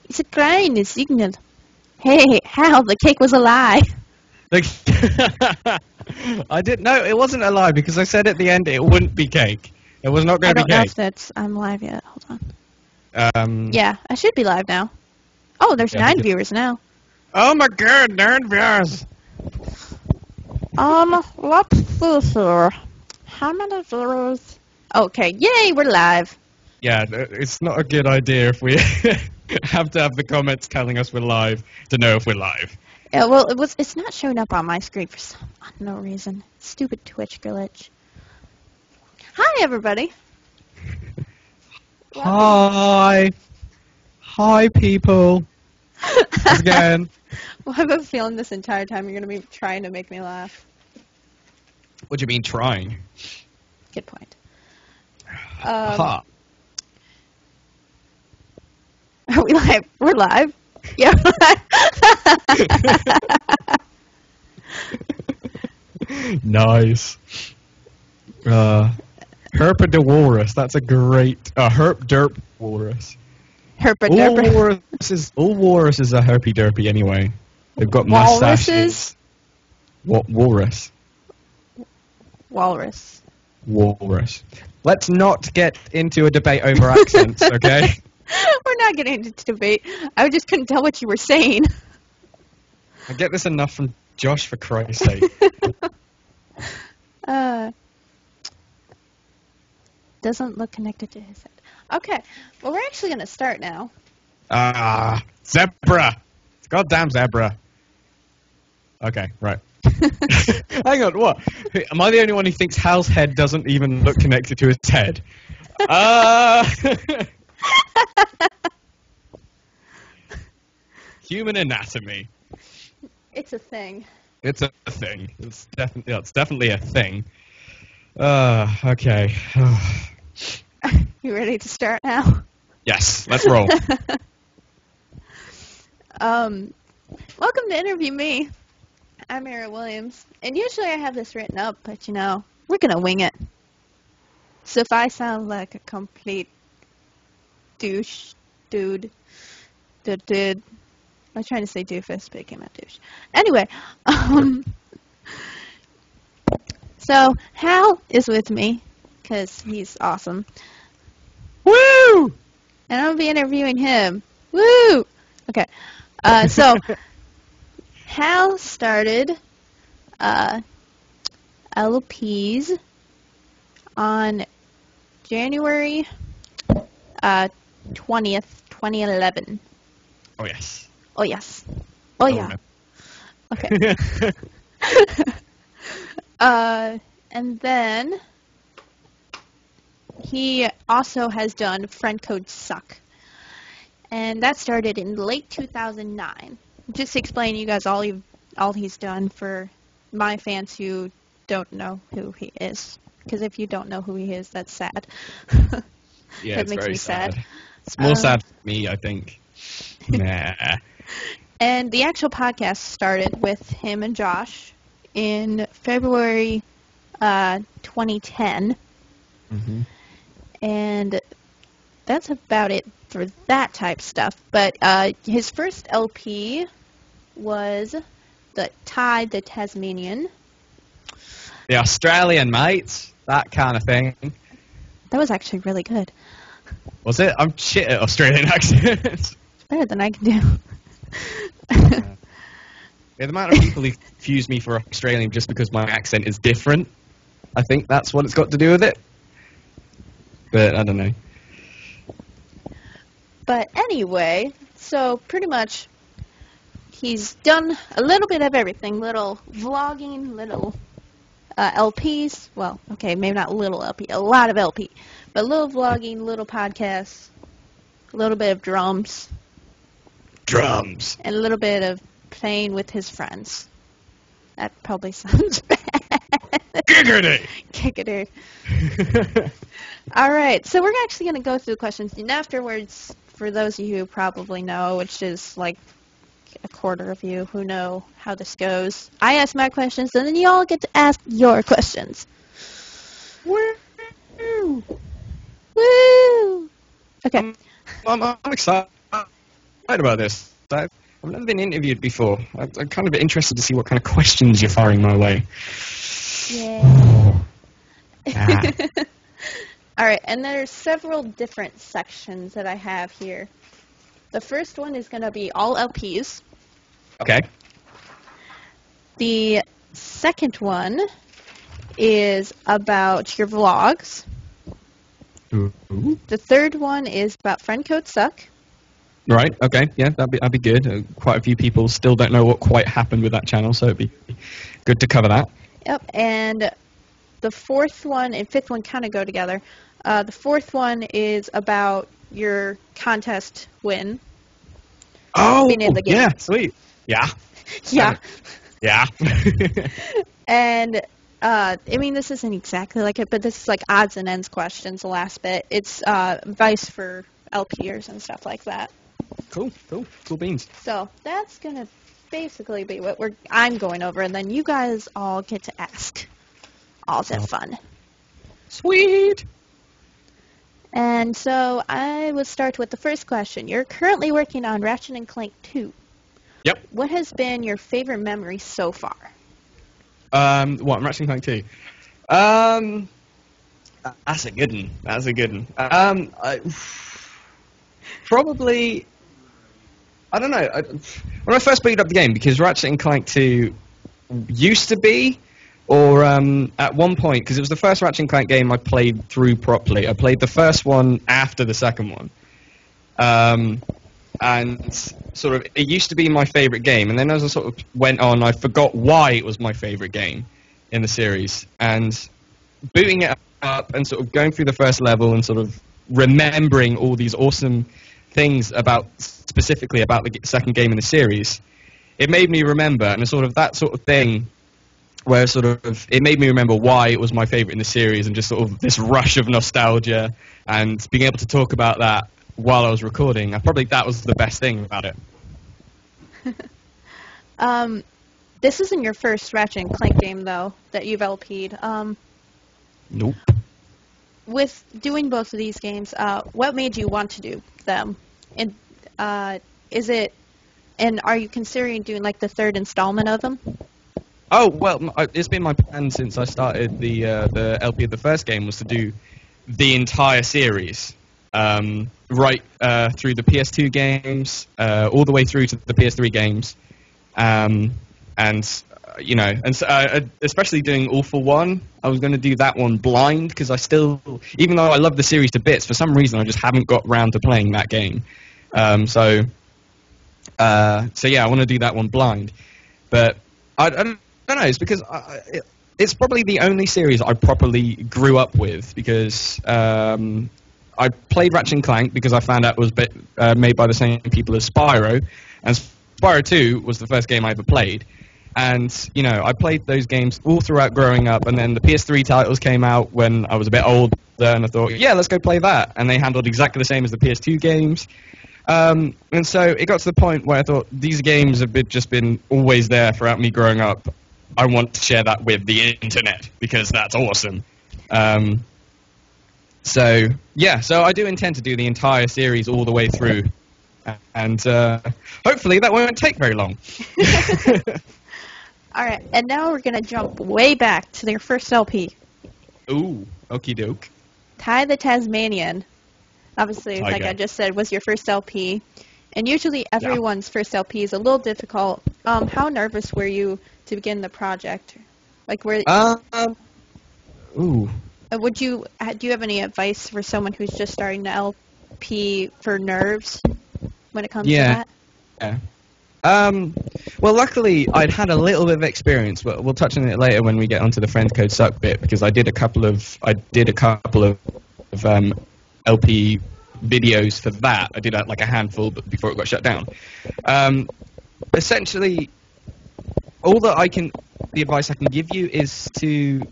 It's a crying signal. Hey, Hal, the cake was a lie. I didn't know it wasn't a lie because I said at the end it wouldn't be cake. It was not going to be I don't know cake. if I'm live yet. Hold Um, on. Yeah, I should be live now. Oh, there's Yeah, 9 viewers now. Oh my god, 9 viewers! Let's see here. How many viewers? Okay, yay, we're live. Yeah, it's not a good idea if we have to have the comments telling us we're live to know if we're live. Yeah, well, it's not showing up on my screen for some unknown reason. Stupid Twitch glitch. Hi, everybody. Hi! Hi, people! Again. Well, I have a feeling this entire time you're going to be trying to make me laugh. What do you mean trying? Good point. Ha! Are we live? We're live. Yeah. Nice. Herpidorus. That's a great. Herp derp walrus. Herpa All walruses are herpy derpy anyway. They've got Walruses? mustaches. What walrus? Walrus. Walrus. Let's not get into a debate over accents, okay? We're not getting into debate. I just couldn't tell what you were saying. I get this enough from Josh, for Christ's sake. Doesn't look connected to his head. Okay, well, we're actually going to start now. Zebra! Goddamn zebra. Okay, right. Hang on, what? Am I the only one who thinks Hal's head doesn't even look connected to his head? Human anatomy. It's a thing. It's a thing. It's definitely a thing. Okay. You ready to start now? Yes, let's roll. Welcome to Interview Me. I'm Erin Williams, and usually I have this written up, but we're gonna wing it. So if I sound like a complete douche, dude, I was trying to say doofus, but it came out douche. Anyway, so Hal is with me, because he's awesome. Woo! And I'm gonna be interviewing him. Woo! Okay, so Hal started LPs on January 20th, 2011. Oh, yes. Oh, yes. Oh, yeah. No. Okay. And then he also has done Friend Code Suck. And that started in late 2009. Just to explain to you guys all he's done for my fans who don't know who he is. Because if you don't know who he is, that's sad. Yeah, that it's makes very me sad. It's more sad for me, I think. Nah. And the actual podcast started with him and Josh in February 2010. Mm-hmm. And that's about it for that type stuff. But his first LP was the Tasmanian. The Australian, mate. That kind of thing. That was actually really good. Was it? I'm shit at Australian accents. It's better than I can do. Yeah, the amount of people who confuse me for Australian just because my accent is different, I think that's what it's got to do with it. But I don't know. But anyway, so pretty much he's done a little bit of everything. Little vlogging, little LPs. Well, okay, maybe not little LP, a lot of LP. But little vlogging, little podcasts, a little bit of drums. Drums. And a little bit of playing with his friends. That probably sounds bad. Giggity! Giggity. All right, so we're actually going to go through the questions, and afterwards, for those of you who probably know, which is like a quarter of you who know how this goes, I ask my questions, and then you all get to ask your questions. Woo! Woo! Okay. I'm excited. about this. I've never been interviewed before. I'm kind of interested to see what kind of questions you're firing my way. Yeah. Ah. All right, and there's several different sections that I have here. The first one is going to be all LPs. Okay. The second one is about your vlogs. Ooh. The third one is about friend code suck. Right. Okay. Yeah, that'd be good. Quite a few people still don't know what quite happened with that channel, so it'd be good to cover that. Yep, and the fourth one and fifth one kind of go together. The fourth one is about your contest win. Oh, Being in the game. yeah, sweet. Yeah. Yeah. Yeah. And, I mean, this isn't exactly like it, but this is like odds and ends questions, the last bit. It's advice for LPers and stuff like that. Cool beans. So that's going to basically be what I'm going over, and then you guys all get to ask. All's have fun. Sweet. And so I will start with the first question. You're currently working on Ratchet & Clank 2. Yep. What has been your favorite memory so far? What, Ratchet & Clank 2? That's a good one. Probably, I don't know. When I first booted up the game, because Ratchet & Clank 2 used to be, or at one point, because it was the first Ratchet & Clank game I played through properly. I played the first one after the second one. And sort of, it used to be my favorite game, and then as I sort of went on, I forgot why it was my favorite game in the series. And booting it up and sort of going through the first level and sort of remembering all these awesome things specifically about the second game in the series, it made me remember, and sort of that sort of thing where sort of it made me remember why it was my favorite in the series, and just sort of this rush of nostalgia and being able to talk about that while I was recording. That was the best thing about it. This isn't your first Ratchet & Clank game, though, that you've LP'd. Nope. With doing both of these games, what made you want to do them? And are you considering doing like the third installment of them? Oh, well, it's been my plan since I started the LP of the first game, was to do the entire series, right through the PS2 games, all the way through to the PS3 games, especially doing All for One. I was going to do that one blind, because even though I love the series to bits, for some reason I just haven't got round to playing that game. So yeah, I want to do that one blind. But I don't know, it's because it's probably the only series I properly grew up with, because I played Ratchet & Clank because I found out it was made by the same people as Spyro, and Spyro 2 was the first game I ever played. And, I played those games all throughout growing up, and then the PS3 titles came out when I was a bit older, and I thought, yeah, let's go play that. And they handled exactly the same as the PS2 games. And so it got to the point where I thought, these games have just been always there throughout me growing up. I want to share that with the internet, because that's awesome. So I do intend to do the entire series all the way through. And hopefully that won't take very long. All right, and now we're going to jump way back to their first LP. Ooh, okie doke. Ty the Tasmanian, obviously, like I just said, was your first LP. And usually everyone's first LP is a little difficult. How nervous were you to begin the project? Like, do you have any advice for someone who's just starting the LP for nerves when it comes to that? Yeah. Well, luckily, I'd had a little bit of experience, but we'll touch on it later when we get onto the friend code suck bit, because I did a couple of LP videos for that. I did like a handful, but before it got shut down. Essentially, the advice I can give you is to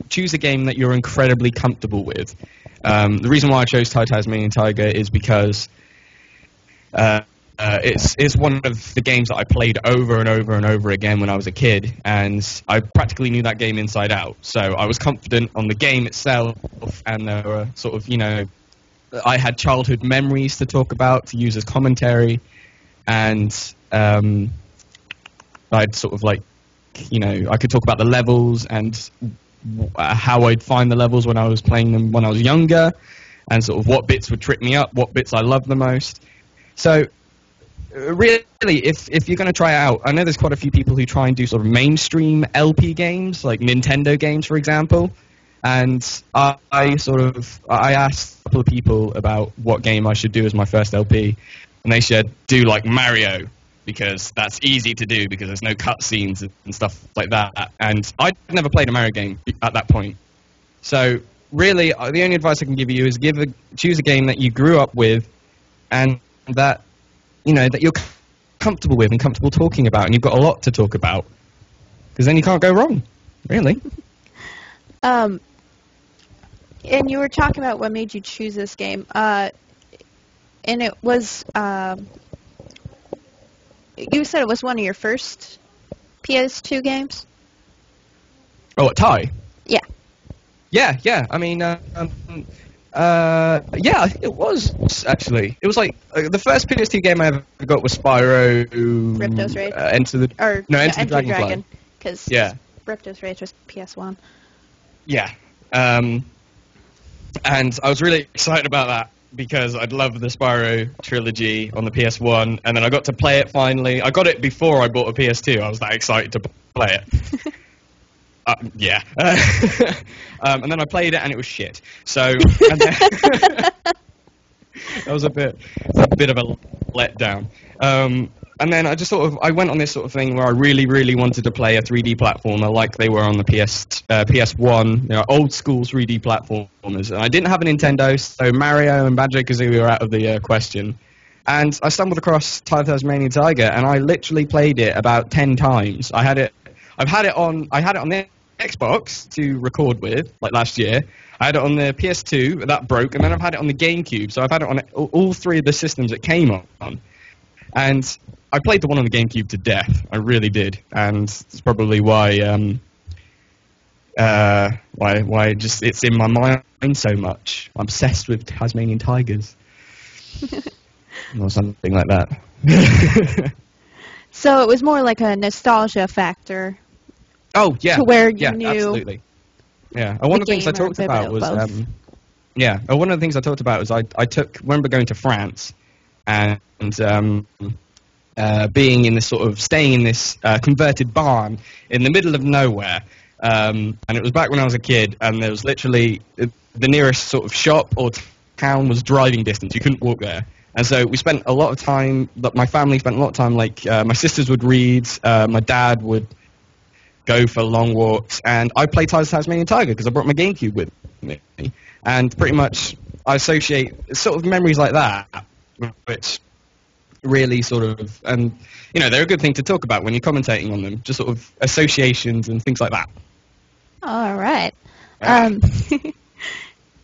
choose a game that you're incredibly comfortable with. The reason why I chose Tasmanian Tiger is because it's one of the games that I played over and over and over again when I was a kid, and I practically knew that game inside out. So I was confident on the game itself, and there were sort of, I had childhood memories to talk about, to use as commentary, and I'd sort of like, I could talk about the levels and how I'd find the levels when I was playing them when I was younger, and sort of what bits would trip me up, what bits I love the most. So really, if you're going to try it out, I know there's quite a few people who try and do sort of mainstream LP games, like Nintendo games, for example. And I asked a couple of people about what game I should do as my first LP, and they said do like Mario, because that's easy to do because there's no cutscenes and stuff like that. And I'd never played a Mario game at that point. So really, the only advice I can give you is choose a game that you grew up with, and that that you're comfortable with and comfortable talking about, and you've got a lot to talk about, because then you can't go wrong, really. And you were talking about what made you choose this game, and it was, you said it was one of your first PS2 games? Oh, what, Ty? Yeah. Yeah. I mean, yeah, I think it was, actually. It was like, the first PS2 game I ever got was Spyro. Ripto's Rage? Enter the Dragon. Because Ripto's Rage was PS1. Yeah. And I was really excited about that, because I'd loved the Spyro trilogy on the PS1, and then I got to play it finally. I got it before I bought a PS2. I was that excited to play it. Yeah. And then I played it, and it was shit. So and then that was a bit of a letdown. And then I just I went on this sort of thing where I really, really wanted to play a 3D platformer like they were on the PS1, old school 3D platformers. And I didn't have a Nintendo, so Mario and Banjo-Kazooie were out of the question. And I stumbled across Tasmanian Tiger, and I literally played it about 10 times. I've had it on the Xbox to record with, like last year. I had it on the PS2, that broke, and then I've had it on the GameCube. So I've had it on all three of the systems it came on. And I played the one on the GameCube to death. I really did, and it's probably why it's in my mind so much. I'm obsessed with Tasmanian tigers, or something like that. So it was more like a nostalgia factor. Oh yeah, to where you knew. Absolutely. Yeah, and one of the things I talked about was one of the things I talked about was I remember going to France and being in this staying in this converted barn in the middle of nowhere, and it was back when I was a kid, and there was literally the nearest sort of shop or town was driving distance. You couldn't walk there, and so we spent a lot of time. My family spent a lot of time. Like my sisters would read, my dad would go for long walks, and I played Tasmanian Tiger because I brought my GameCube with me, and pretty much I associate sort of memories like that, which really and they're a good thing to talk about when you're commentating on them, just sort of associations and things like that. All right.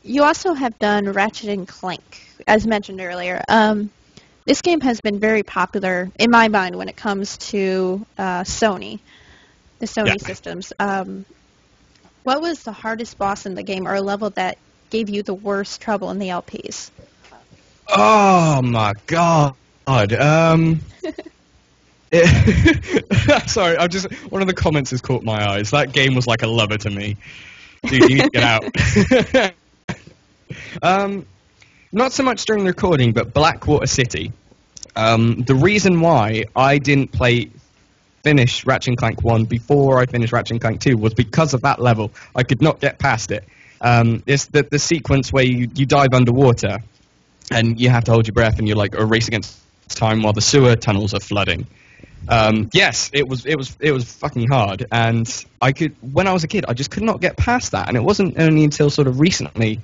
You also have done Ratchet and Clank, as mentioned earlier. This game has been very popular in my mind when it comes to Sony, the Sony systems. What was the hardest boss in the game, or a level that gave you the worst trouble in the LPs? Oh my god. Sorry, one of the comments has caught my eyes. That game was like a lover to me. Dude, you need to get out. Not so much during the recording, but Blackwater City. The reason why I didn't finish Ratchet and Clank 1 before I finished Ratchet and Clank 2 was because of that level. I could not get past it. It's the sequence where you dive underwater, and you have to hold your breath, and you're like a race against time while the sewer tunnels are flooding. Yes, it was fucking hard, and when I was a kid, I just could not get past that, and it wasn't only until sort of recently,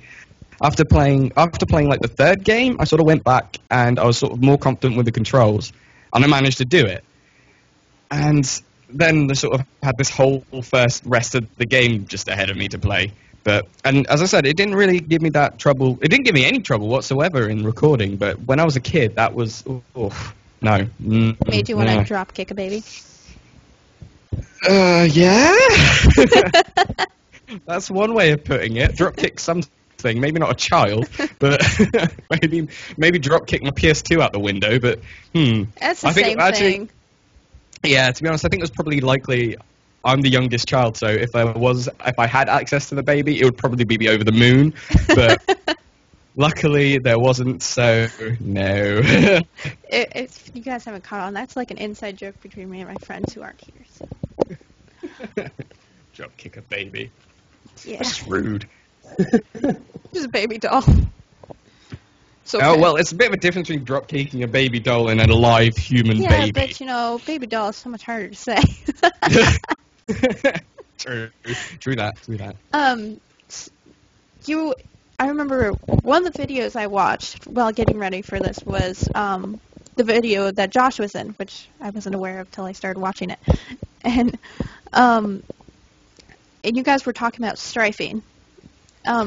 after playing like the third game, I sort of went back and I was sort of more confident with the controls, and I managed to do it. And then I sort of had this whole first rest of the game just ahead of me to play. And as I said, it didn't really give me that trouble. It didn't give me any trouble whatsoever in recording, but when I was a kid, that was, no. Made you want to drop kick a baby? Yeah. That's one way of putting it. Drop kick sometimes. thing. Maybe not a child, but maybe drop kick my PS2 out the window. But That's the I think same actually, thing. yeah. To be honest, I think it was probably likely. I'm the youngest child, so if I had access to the baby, it would probably be over the moon. But luckily, there wasn't. So no. If you guys haven't caught on, that's like an inside joke between me and my friends who aren't here. So. Drop kick a baby. Yeah, That's rude. just a baby doll. So Oh well, it's a bit of a difference between drop kicking a baby doll and a live human yeah, baby. but you know, baby doll is so much harder to say. True that. I remember one of the videos I watched while getting ready for this was the video that Josh was in, which I wasn't aware of till I started watching it, and you guys were talking about strafing.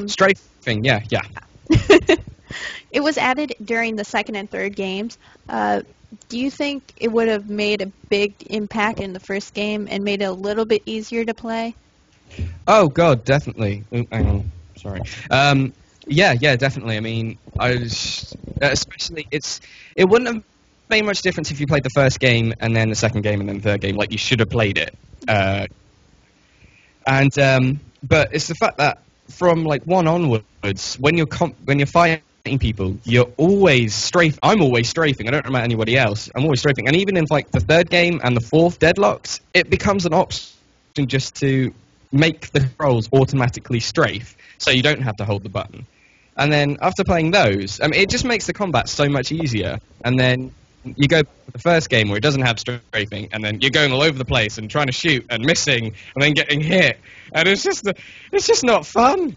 Strafing, yeah. It was added during the second and third games. Do you think it would have made a big impact in the first game and made it a little bit easier to play? Oh God, definitely. Hang on, sorry. Yeah, definitely. I mean, especially it wouldn't have made much difference if you played the first game and then the second game and then the third game, like you should have played it. But it's the fact that from like 1 onwards, when you're fighting people, you're always strafing. I'm always strafing. I don't know about anybody else. I'm always strafing. And even in like the third game and the fourth deadlocks, it becomes an option just to make the controls automatically strafe, so you don't have to hold the button. And then after playing those, I mean, it just makes the combat so much easier. And then you go to the first game where it doesn't have strafing, and then you're going all over the place and trying to shoot and missing and then getting hit, and it's just not fun.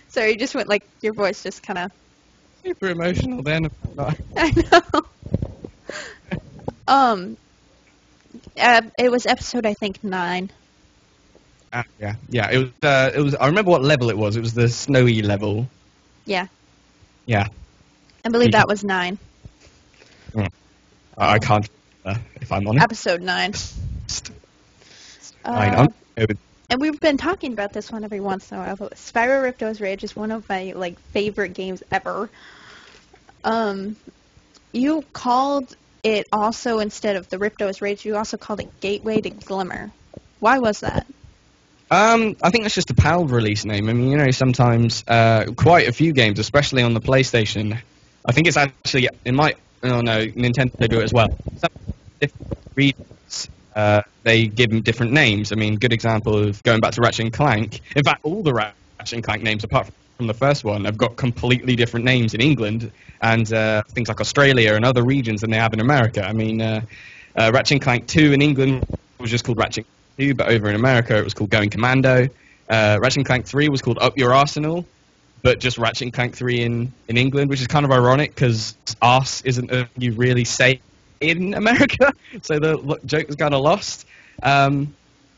So you just went like your voice just kind of Super emotional then. I know. It was episode I think 9. Yeah. It was. I remember what level it was. It was the snowy level. Yeah. Yeah. I believe that was 9. I can't. If I'm honest. Episode 9. And we've been talking about this one every once in a while, but Spyro Ripto's Rage is one of my favorite games ever. You called it also, instead of the Ripto's Rage, you also called it Gateway to Glimmer. Why was that? I think that's just a PAL release name. I mean, sometimes quite a few games, especially on the PlayStation. I think it's actually Nintendo do it as well. Some different regions, they give them different names. I mean, good example of going back to Ratchet and Clank. In fact, all the Ratchet and Clank names, apart from the first one, have got completely different names in England and things like Australia and other regions than they have in America. I mean, Ratchet and Clank 2 in England was just called Ratchet 2, but over in America it was called Going Commando. Ratchet and Clank 3 was called Up Your Arsenal, but just Ratchet and Clank 3 in England, which is kind of ironic because arse isn't a you really say in America, so the joke is kind of lost. And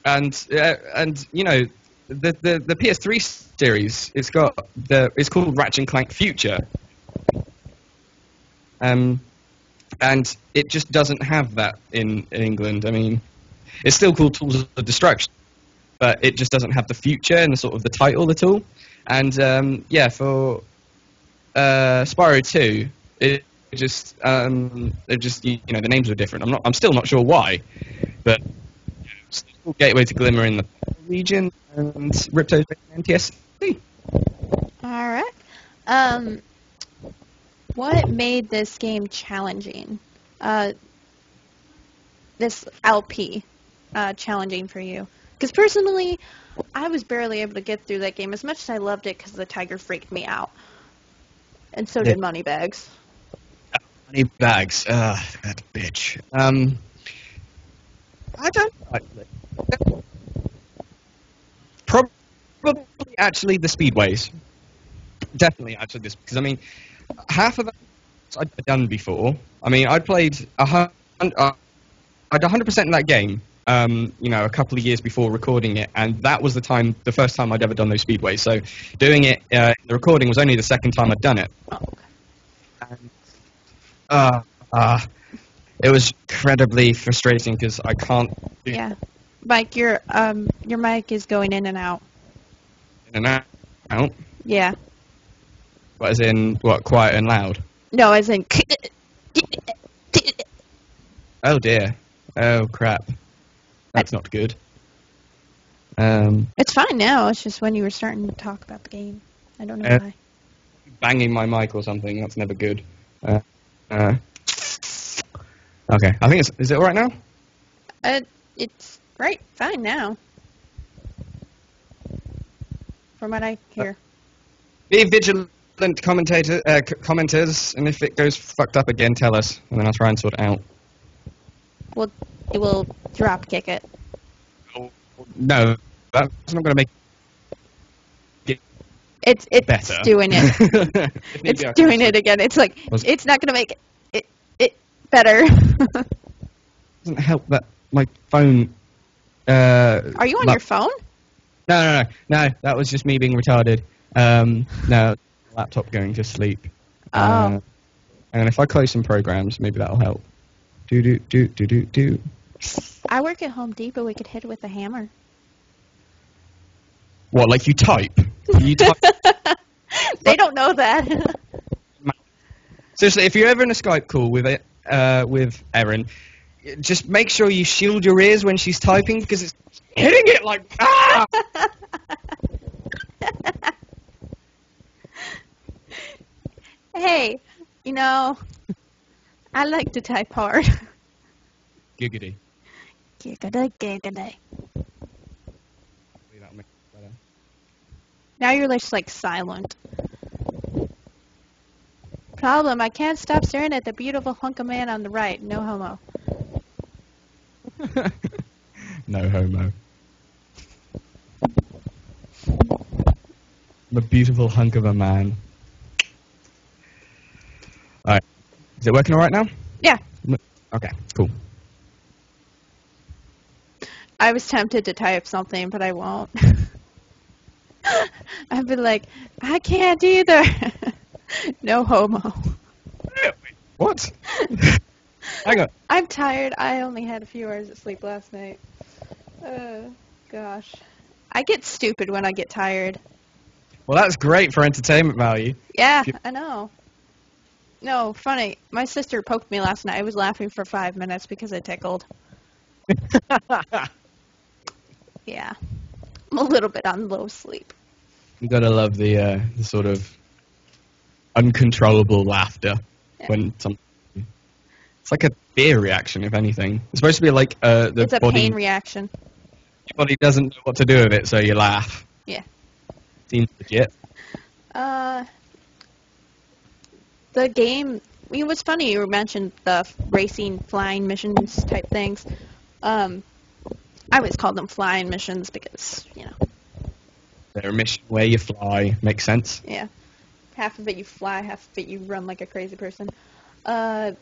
you know, the PS3 series, it's called Ratchet and Clank Future, and it just doesn't have that in England. I mean, it's still called Tools of Destruction, but it just doesn't have the future and sort of the title at all. And for Spyro 2, it just the names are different. I'm still not sure why, but still Gateway to Glimmer in the region and Ripto's NTSC. All right. What made this game challenging? This LP challenging for you? Because personally, I was barely able to get through that game as much as I loved it because the tiger freaked me out. And so did Moneybags. Moneybags, that bitch. I don't know. Probably actually the speedways. Definitely actually this, because I mean, half of that I'd done before. I mean, I'd played 100% in that game. A couple of years before recording it, and that was the first time I'd ever done those speedways. So doing it, the recording was only the second time I'd done it. And, it was incredibly frustrating because I can't. Yeah, Mike, your mic is going in and out. In and out. out? Yeah. What, as in, what, quiet and loud? No, as in. Oh dear. Oh crap. That's not good. It's fine now. It's just when you were starting to talk about the game. I don't know why. Banging my mic or something, that's never good. Okay, I think is it alright now? It's right, fine now. From what I hear. Be vigilant, commenters, and if it goes fucked up again, tell us, and then I'll try and sort it out. We'll drop kick it. No, that's not going to make it It's better. doing it. It's doing it again. It's like, it's not going to make it better. Doesn't help that my phone... Are you on your phone? No, that was just me being retarded. No, laptop going to sleep. Oh. And if I close some programs, maybe that'll help. Do. I work at Home Depot. We could hit it with a hammer. What, like you type? You type? They don't know that. Seriously, if you're ever in a Skype call with Erin, just make sure you shield your ears when she's typing, because it's hitting it like, ah! Hey, I like to type hard. Giggity. Giggity. That'll make it better. Now you're just like silent. Problem, I can't stop staring at the beautiful hunk of man on the right. No homo. No homo. I'm a beautiful hunk of a man. Alright. Is it working alright now? Yeah. Okay, cool. I was tempted to type something, but I won't. I've been like, I can't either. No homo. What? Hang on. I'm tired. I only had a few hours of sleep last night. Gosh. I get stupid when I get tired. Well, that's great for entertainment value. Yeah, I know. No, funny. My sister poked me last night. I was laughing for 5 minutes because I tickled. Yeah. I'm a little bit on low sleep. You gotta love the sort of uncontrollable laughter when something. It's like a fear reaction, if anything. It's supposed to be like It's a pain reaction. Your body doesn't know what to do with it, so you laugh. Yeah. Seems legit. The game, it was funny you mentioned the racing, flying missions type things. I always call them flying missions because, They're a mission where you fly. Makes sense. yeah. Half of it you fly, half of it you run like a crazy person. How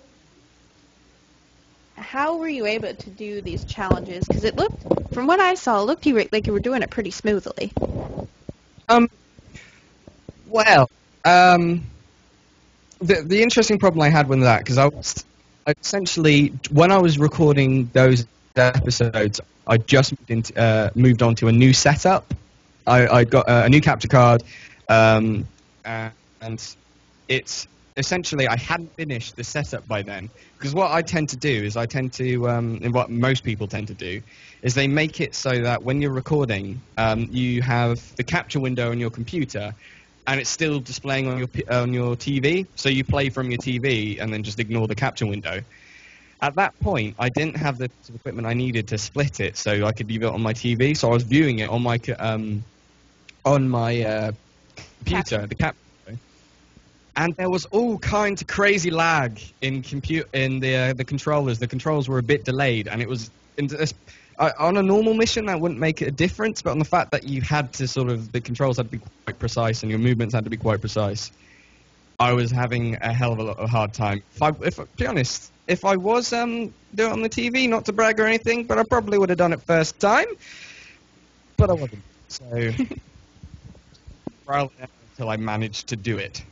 were you able to do these challenges? Because it looked, from what I saw, it looked like you were doing it pretty smoothly. The interesting problem I had with that, because I essentially, when I was recording those episodes, I just moved on to a new setup. I got a new capture card, and it's essentially I hadn't finished the setup by then. Because what I tend to do is and what most people tend to do, is they make it so that when you're recording, you have the capture window on your computer, and it's still displaying on your TV. So you play from your TV and then just ignore the capture window. At that point, I didn't have the equipment I needed to split it, so I could view it on my TV. So I was viewing it on my computer, the capture window. And there was all kinds of crazy lag in the controllers. The controls were a bit delayed, and it was on a normal mission that wouldn't make a difference, but on the fact that you had to the controls had to be quite precise and your movements had to be quite precise, I was having a hell of a hard time. If to be honest, if I was doing it on the TV, not to brag or anything, but I probably would have done it first time, but I wasn't. So trial and error until I managed to do it.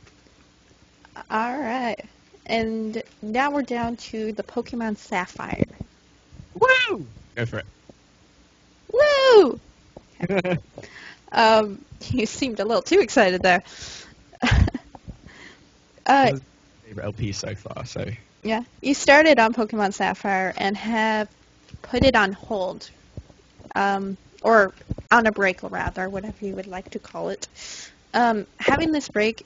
All right. And now we're down to the Pokemon Sapphire. Woo! Go for it. Woo! You seemed a little too excited there. This uh, is my favorite LP so far. So yeah, you started on Pokemon Sapphire and have put it on hold, or on a break, rather, whatever you would like to call it. Having this break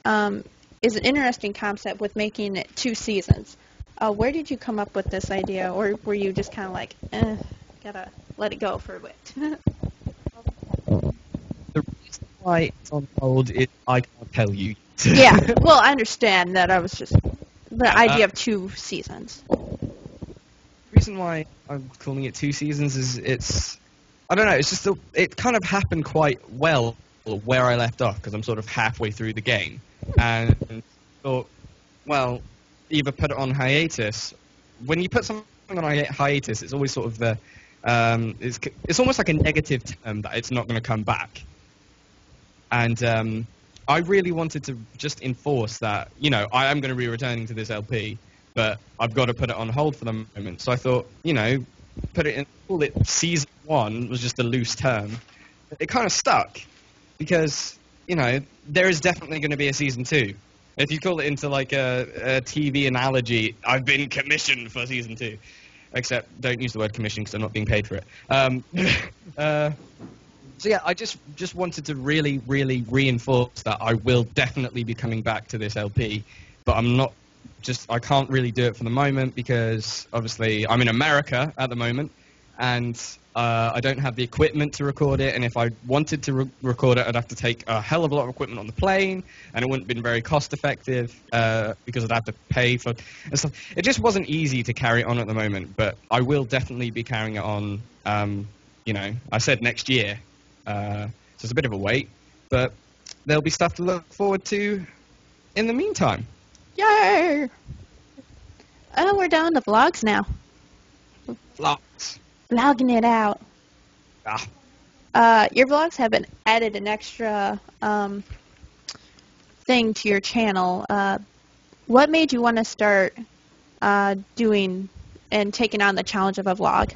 is an interesting concept with making it 2 seasons. Where did you come up with this idea, or were you just kind of like, gotta let it go for a bit? the reason why it's on hold is I can't tell you. Yeah, well, I understand that. I was just the Uh, idea of 2 seasons. The reason why I'm calling it 2 seasons is I don't know, it's just it kind of happened quite well where I left off because I'm sort of halfway through the game and thought, well, either put it on hiatus. When you put something on hiatus, it's always sort of it's almost like a negative term that it's not going to come back. And I really wanted to just enforce that, I am going to be returning to this LP, but I've got to put it on hold for the moment. So I thought, call it season 1 was just a loose term. It kind of stuck because, there is definitely going to be a season 2. If you call it into like a TV analogy, I've been commissioned for season 2. Except don't use the word commission because I'm not being paid for it. So yeah, I just wanted to really, really reinforce that I will definitely be coming back to this LP, but I can't really do it for the moment because obviously I'm in America at the moment, and I don't have the equipment to record it, and if I wanted to record it, I'd have to take a hell of a lot of equipment on the plane, and it wouldn't have been very cost effective because I'd have to pay for and stuff. It just wasn't easy to carry it on at the moment, but I will definitely be carrying it on, I said next year. So it's a bit of a wait, but there'll be stuff to look forward to in the meantime. Yay! Oh, we're down to vlogs now. Vlogs. Vlogging it out. Ah. Your vlogs have been added an extra thing to your channel. What made you want to start doing and taking on the challenge of a vlog?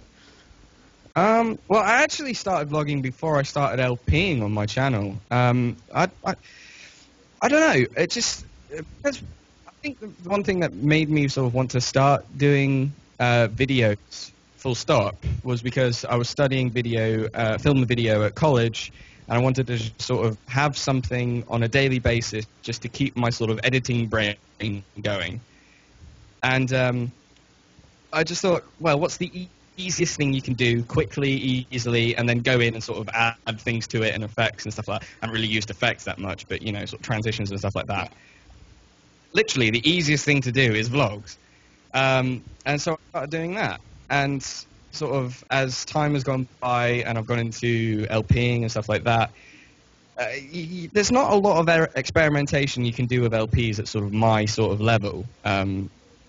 Well, I actually started vlogging before I started LPing on my channel. I don't know. It just, because I think the one thing that made me sort of want to start doing videos full stop was because I was studying film and video at college, and I wanted to just sort of have something on a daily basis just to keep my sort of editing brain going. And I just thought, well, what's the easiest thing you can do quickly, easily, and then go in and sort of add things to it and effects and stuff like that. I haven't really used effects that much, but, sort of transitions and stuff like that. Literally, the easiest thing to do is vlogs. And so I started doing that. And sort of as time has gone by and I've gone into LPing and stuff like that, there's not a lot of experimentation you can do with LPs at sort of my sort of level.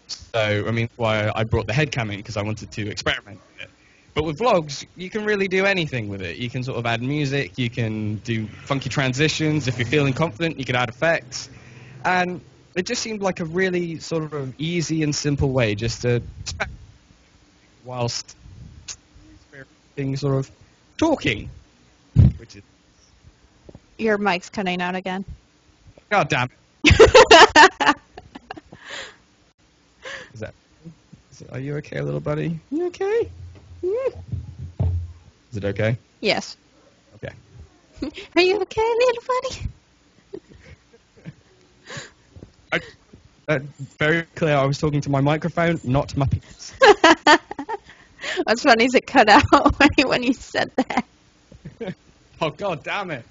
So, I mean, why I brought the headcam in, because I wanted to experiment with it. But with vlogs, you can really do anything with it. You can sort of add music, you can do funky transitions. If you're feeling confident, you can add effects. And it just seemed like a really sort of easy and simple way just to whilst being sort of talking. Which is... Your mic's cutting out again. God damn it. Are you okay, little buddy? You okay? Is it okay? Yes. Okay. Are you okay, little buddy? Very clear, I was talking to my microphone, not my penis. What's funny is it cut out when you said that. Oh, God damn it.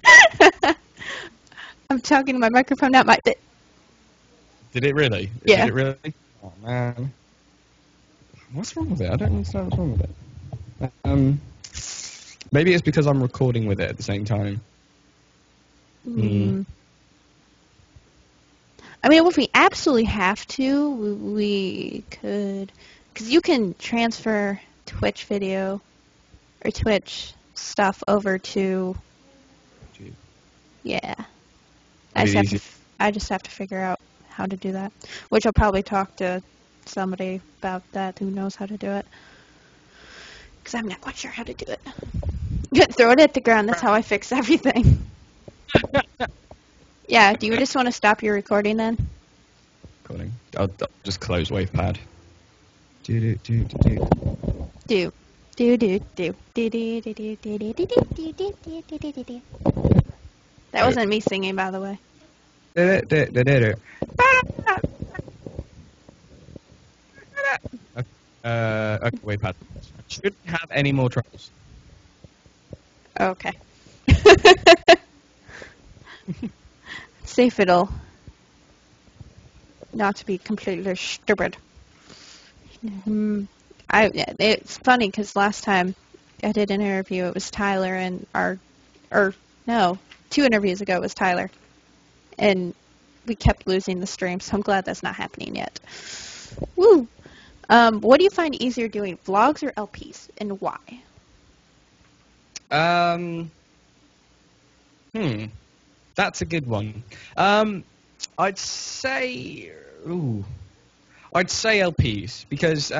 I'm talking to my microphone, not my... Did it really? Yeah. Did it really? Oh, man. What's wrong with it? I don't understand what's wrong with it. Maybe it's because I'm recording with it at the same time. I mean, if we absolutely have to, we could... Because you can transfer Twitch video or Twitch stuff over to... Gee. Yeah. Easy. I just have to figure out how to do that. Which I'll probably talk to somebody about that who knows how to do it. Because I'm not quite sure how to do it. Throw it at the ground. That's how I fix everything. Yeah, do you just want to stop your recording then? Recording. I'll just close WavePad. Do. Do. Do do do do do do do do do do do do do do do. That wasn't me singing, by the way. Okay, WavePad. Shouldn't have any more troubles. Okay. See if it'll not to be completely stupid. It's funny because last time I did an interview, it was Tyler and no, 2 interviews ago it was Tyler, and we kept losing the stream. So I'm glad that's not happening yet. Woo. What do you find easier doing, vlogs or LPs, and why? That's a good one. I'd say LPs because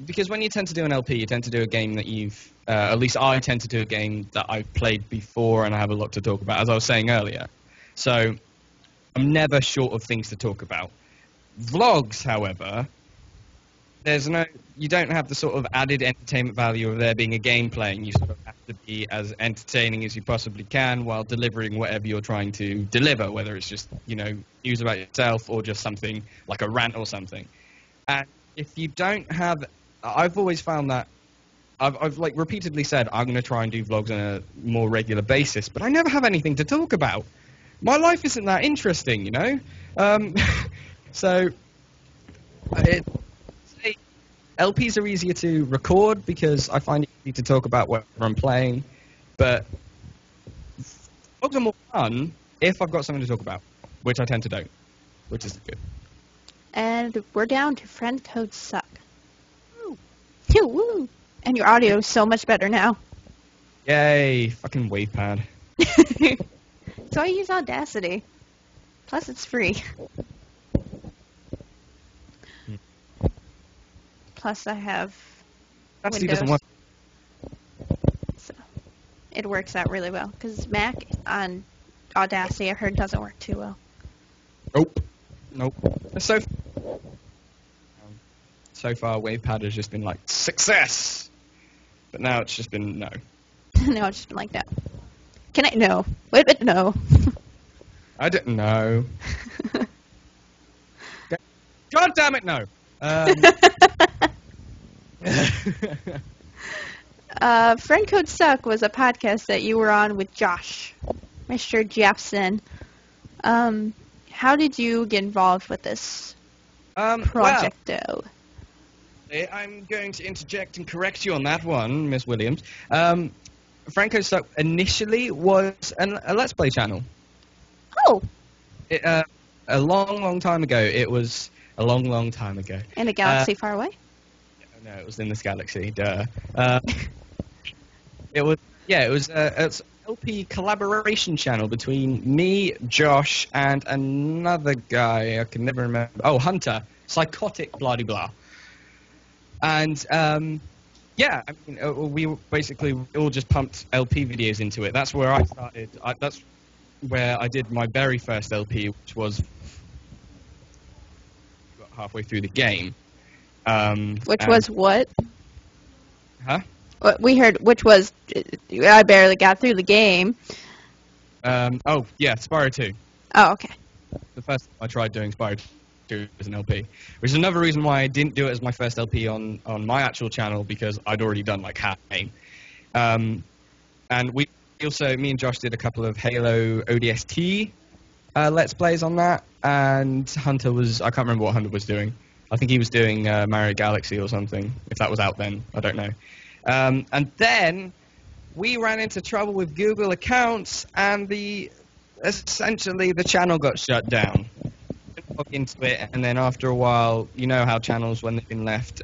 because when you tend to do an LP, you tend to do a game that you've at least I tend to do a game that I've played before and I have a lot to talk about, as I was saying earlier. So I'm never short of things to talk about. Vlogs, however, you don't have the sort of added entertainment value of there being a game playing. You sort of have to be as entertaining as you possibly can while delivering whatever you're trying to deliver, whether it's just, news about yourself or just something like a rant or something. And if you don't have, I've always found that I've like repeatedly said I'm going to try and do vlogs on a more regular basis, but I never have anything to talk about. My life isn't that interesting, So LPs are easier to record because I find it easy to talk about whatever I'm playing, but vlogs are more fun if I've got something to talk about, which I tend to don't, which is good. And we're down to friend codes suck. Woo! Woo! And your audio is so much better now. Yay! Fucking WavePad. So I use Audacity. Plus it's free. Plus I have Audacity Windows. doesn't work. So it works out really well. Because Mac on Audacity I heard doesn't work too well. Nope. So far, WavePad has just been like, success! But now it's just been no. No, it's just been like, no. Can I? No. Wait, no. I didn't know. God damn it, no! Friend Code Suck was a podcast that you were on with Josh, Mr. Jeffson. How did you get involved with this project, though? I'm going to interject and correct you on that one, Miss Williams. Friend Code Suck initially was a Let's Play channel. Oh! A long time ago. It was a long time ago. In a galaxy far away? No, it was in this galaxy. Duh. It was it's LP collaboration channel between me, Josh, and another guy I can never remember. Oh, Hunter, psychotic, blah de blah. And we all just pumped LP videos into it. That's where I started. That's where I did my very first LP, which was halfway through the game. Which was what? Huh? We heard, which was, I barely got through the game. Spyro 2. Oh, okay. The first time I tried doing Spyro 2 as an LP, which is another reason why I didn't do it as my first LP on my actual channel, because I'd already done like half the game. And me and Josh did a couple of Halo ODST Let's Plays on that, and Hunter I can't remember what Hunter was doing. I think he was doing Mario Galaxy or something, if that was out then, I don't know. And then we ran into trouble with Google accounts, and essentially the channel got shut down. Didn't log into it, and then after a while, you know how channels, when they've been left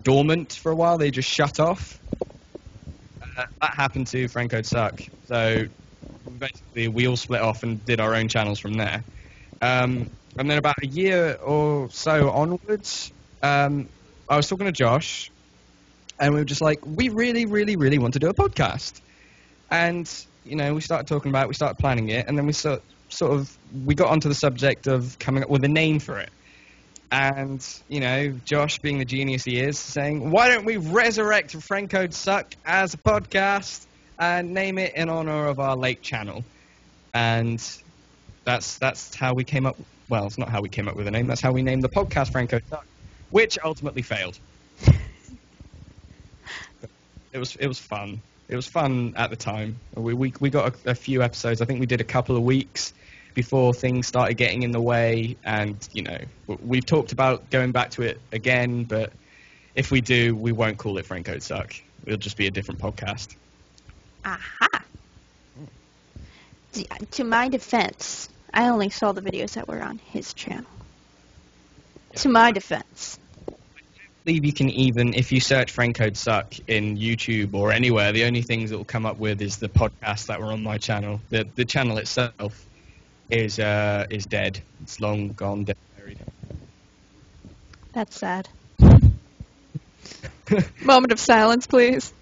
dormant for a while, they just shut off. That happened to Friend Code Suck. So basically, we all split off and did our own channels from there. And then about a year or so onwards, I was talking to Josh, And we were just like, we really, really, really want to do a podcast. And, we started talking about it, we started planning it, and then we we got onto the subject of coming up with a name for it. And, Josh, being the genius he is, saying, why don't we resurrect Friend Code Suck as a podcast and name it in honor of our late channel? And that's how we came up. Well, it's not how we came up with the name. That's how we named the podcast Friend Code Suck, which ultimately failed. It was fun. It was fun at the time. We got a few episodes. I think we did a couple of weeks before things started getting in the way. And, we've talked about going back to it again. But if we do, we won't call it Friend Code Suck. It'll just be a different podcast. Aha. To my defense, I only saw the videos that were on his channel. To my defense. I believe you can even, if you search Friend Code Suck in YouTube or anywhere, the only things it will come up with is the podcasts that were on my channel. The channel itself is dead. It's long gone, dead, buried. That's sad. Moment of silence, please.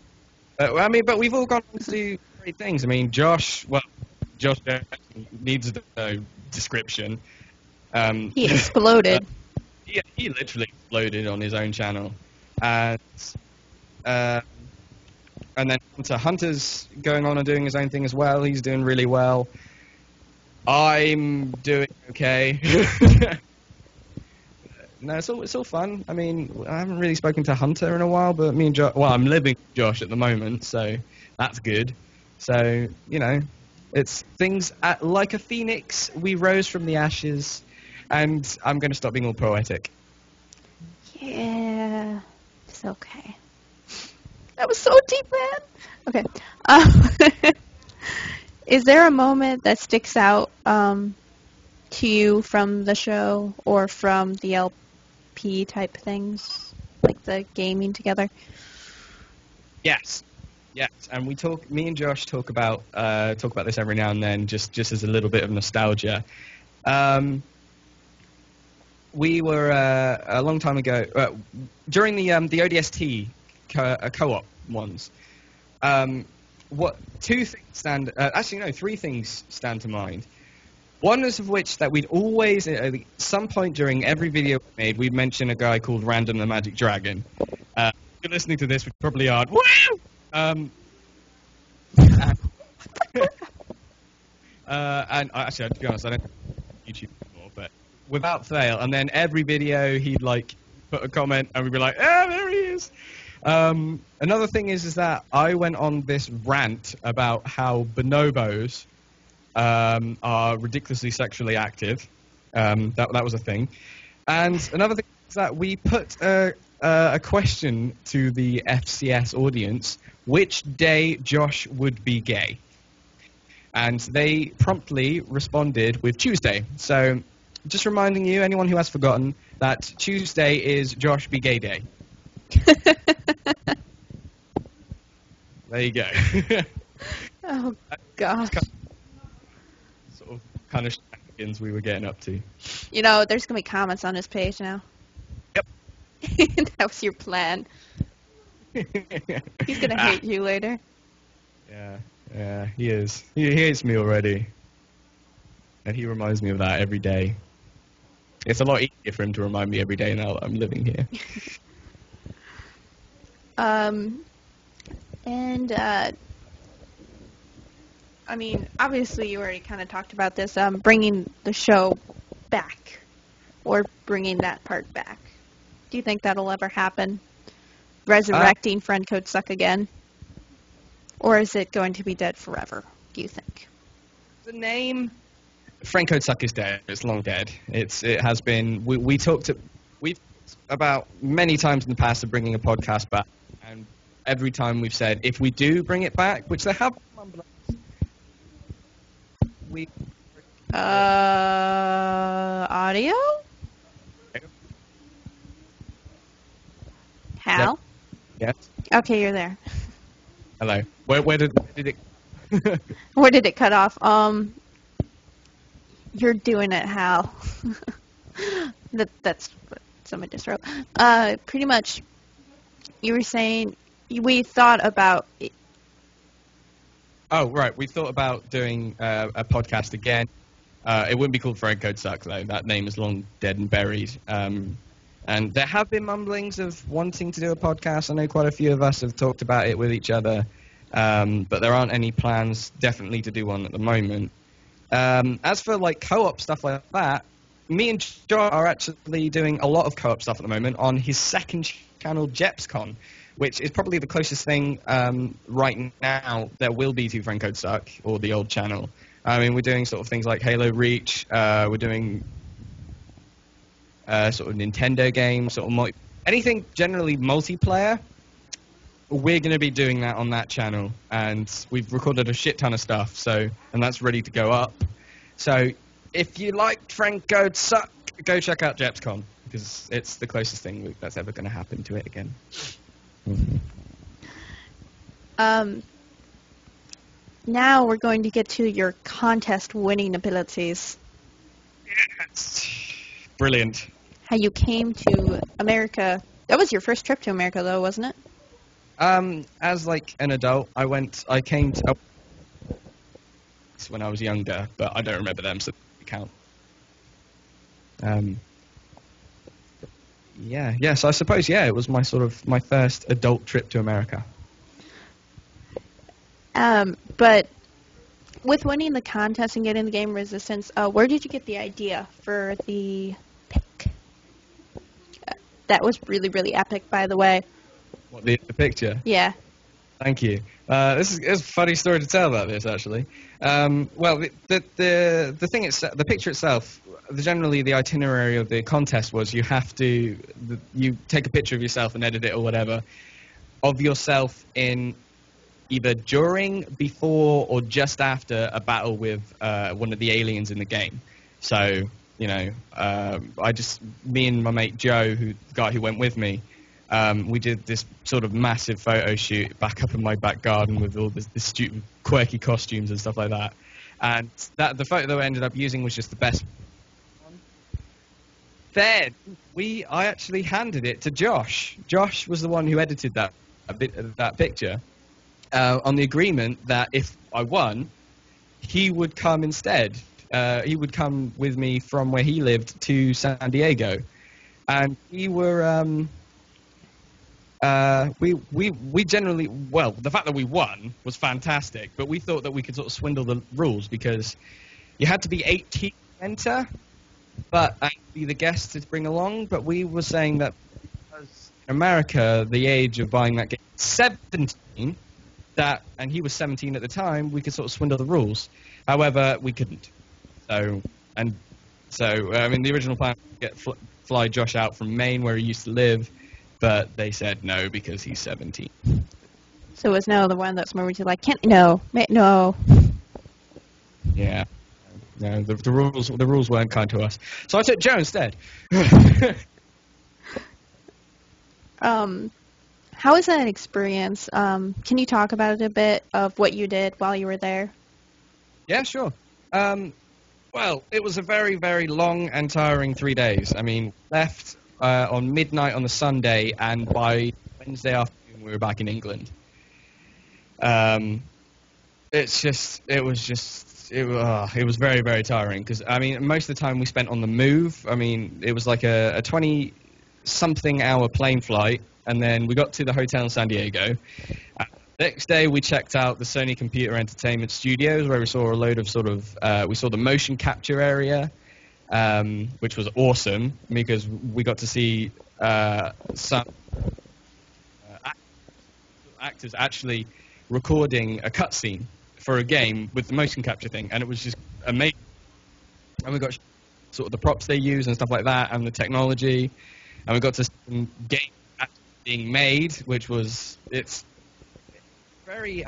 But we've all gone on to do great things. I mean, Josh needs no description. He exploded. He literally exploded on his own channel. And then Hunter's going on and doing his own thing as well. He's doing really well. I'm doing okay. No, it's all fun. I mean, I haven't really spoken to Hunter in a while, but me and Josh, well, I'm living with Josh at the moment, so that's good. So, it's things like a phoenix, we rose from the ashes, and I'm going to stop being all poetic. Yeah, it's okay. That was so deep, man. Okay. Is there a moment that sticks out to you from the show or from the LP type things, like the gaming together? Yes, and me and Josh talk about this every now and then, just as a little bit of nostalgia. We were a long time ago during the ODST co-op ones. Three things stand to mind. One of which that we'd always, at some point during every video we made, we'd mention a guy called Random the Magic Dragon. If you're listening to this, we probably aren't. Woo! And actually, to be honest, I don't YouTube anymore, but without fail, and then every video he'd put a comment, and we'd be like, there he is. Another thing is that I went on this rant about how bonobos are ridiculously sexually active. That was a thing. And another thing is that we put a question to the FCS audience, which day Josh would be gay. And they promptly responded with Tuesday. So just reminding you, anyone who has forgotten, that Tuesday is Josh be gay day. There you go. Oh, gosh. Kind of shenanigans we were getting up to. There's going to be comments on his page now. Yep. That was your plan. He's going to hate you later. Yeah, he is. He hates me already. And he reminds me of that every day. It's a lot easier for him to remind me every day now that I'm living here. I mean, obviously you already kind of talked about this, bringing the show back, or bringing that part back. Do you think that'll ever happen? Resurrecting Friend Code Suck again? Or is it going to be dead forever, do you think? The name Friend Code Suck is dead. It's long dead. It has been. We've talked about many times in the past of bringing a podcast back, and every time we've said if we do bring it back, which there have been, audio? Hal? Yes. Okay, you're there. Hello. Where did it? Where did it cut off? You're doing it, Hal. That's what somebody just wrote. Pretty much, you were saying we thought about. Oh, right. We thought about doing a podcast again. It wouldn't be called Friend Code Suck, though. That name is long dead and buried. And there have been mumblings of wanting to do a podcast. I know quite a few of us have talked about it with each other. But there aren't any plans definitely to do one at the moment. As for like co-op stuff like that, me and John are actually doing a lot of co-op stuff at the moment on his second channel, JepsCon, which is probably the closest thing right now there will be to Friend Code Suck, or the old channel. I mean, we're doing sort of things like Halo Reach, we're doing sort of Nintendo games, sort of anything generally multiplayer. We're going to be doing that on that channel, and we've recorded a shit ton of stuff, and that's ready to go up. So if you liked Friend Code Suck, go check out JepsCon, because it's the closest thing that's ever going to happen to it again. Now we're going to get to your contest winning abilities. Yes. Brilliant. How you came to America. That was your first trip to America, though, wasn't it? As like an adult, I came to when I was younger, but I don't remember them, so they count. So I suppose, it was my first adult trip to America. But with winning the contest and getting the game Resistance, where did you get the idea for the pic? That was really, really epic, by the way. What, the picture? Yeah. Thank you. This is a funny story to tell about this, actually. Well, the thing the picture itself, generally the itinerary of the contest was you take a picture of yourself and edit it or whatever, of yourself in either during, before, or just after a battle with one of the aliens in the game. So, me and my mate Joe, the guy who went with me, we did this sort of massive photo shoot back up in my back garden with all the stupid, quirky costumes and stuff like that. And the photo that we ended up using was just the best one. Then I actually handed it to Josh. Josh was the one who edited that picture, on the agreement that if I won, he would come instead. He would come with me from where he lived to San Diego, and we were. We generally, the fact that we won was fantastic, but we thought that we could sort of swindle the rules because you had to be 18 to enter, but be the guest to bring along. But we were saying that because in America, the age of buying that game is 17, and he was 17 at the time, we could sort of swindle the rules. However, we couldn't. So the original plan was to fly Josh out from Maine, where he used to live, but they said no because he's 17. So it was no the one that's more like, no. Yeah. No, the rules weren't kind to us. So I took Joe instead. How was that an experience? Can you talk about it a bit of what you did while you were there? Yeah, sure. Well, it was a very, very long and tiring 3 days. I mean, left on midnight on the Sunday, and by Wednesday afternoon we were back in England. It was very, very tiring because, I mean, most of the time we spent on the move. I mean, it was like a 20-something hour plane flight, and then we got to the hotel in San Diego. Next day, we checked out the Sony Computer Entertainment Studios, where we saw a load of we saw the motion capture area, which was awesome because we got to see some actors actually recording a cutscene for a game with the motion capture thing, and it was just amazing. And we got sort of the props they use and stuff like that, and the technology, and we got to see some games actually being made, which was it's very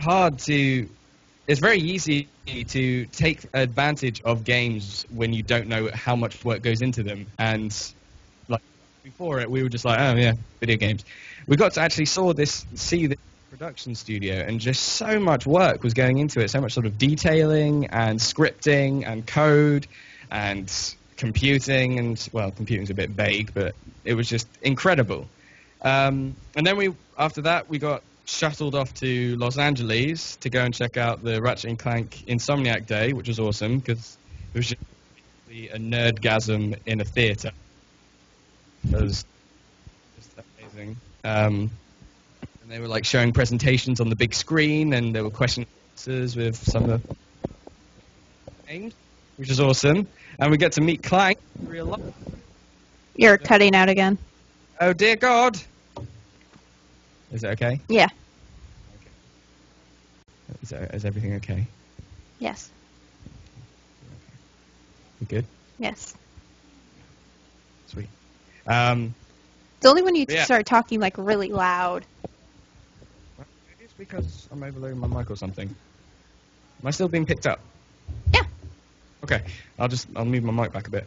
easy to take advantage of games when you don't know how much work goes into them. And like before it, we were just like, oh yeah, video games. We got to actually see the production studio, and just so much work was going into it, so much sort of detailing and scripting and code and computing, and well, computing's a bit vague, but it was just incredible. And then after that we got shuttled off to Los Angeles to go and check out the Ratchet and Clank Insomniac Day, which was awesome because it was just a nerdgasm in a theater. It was just amazing. And they were like showing presentations on the big screen, and there were question and answers with some of the names, which is awesome. And we get to meet Clank in real life. You're cutting out again. Oh dear God! Is it okay? Yeah. Is everything okay? Yes. You good? Yes. Sweet. It's only when you Yeah. start talking like really loud. Maybe it's because I'm overloading my mic or something. Am I still being picked up? Yeah. Okay. I'll move my mic back a bit.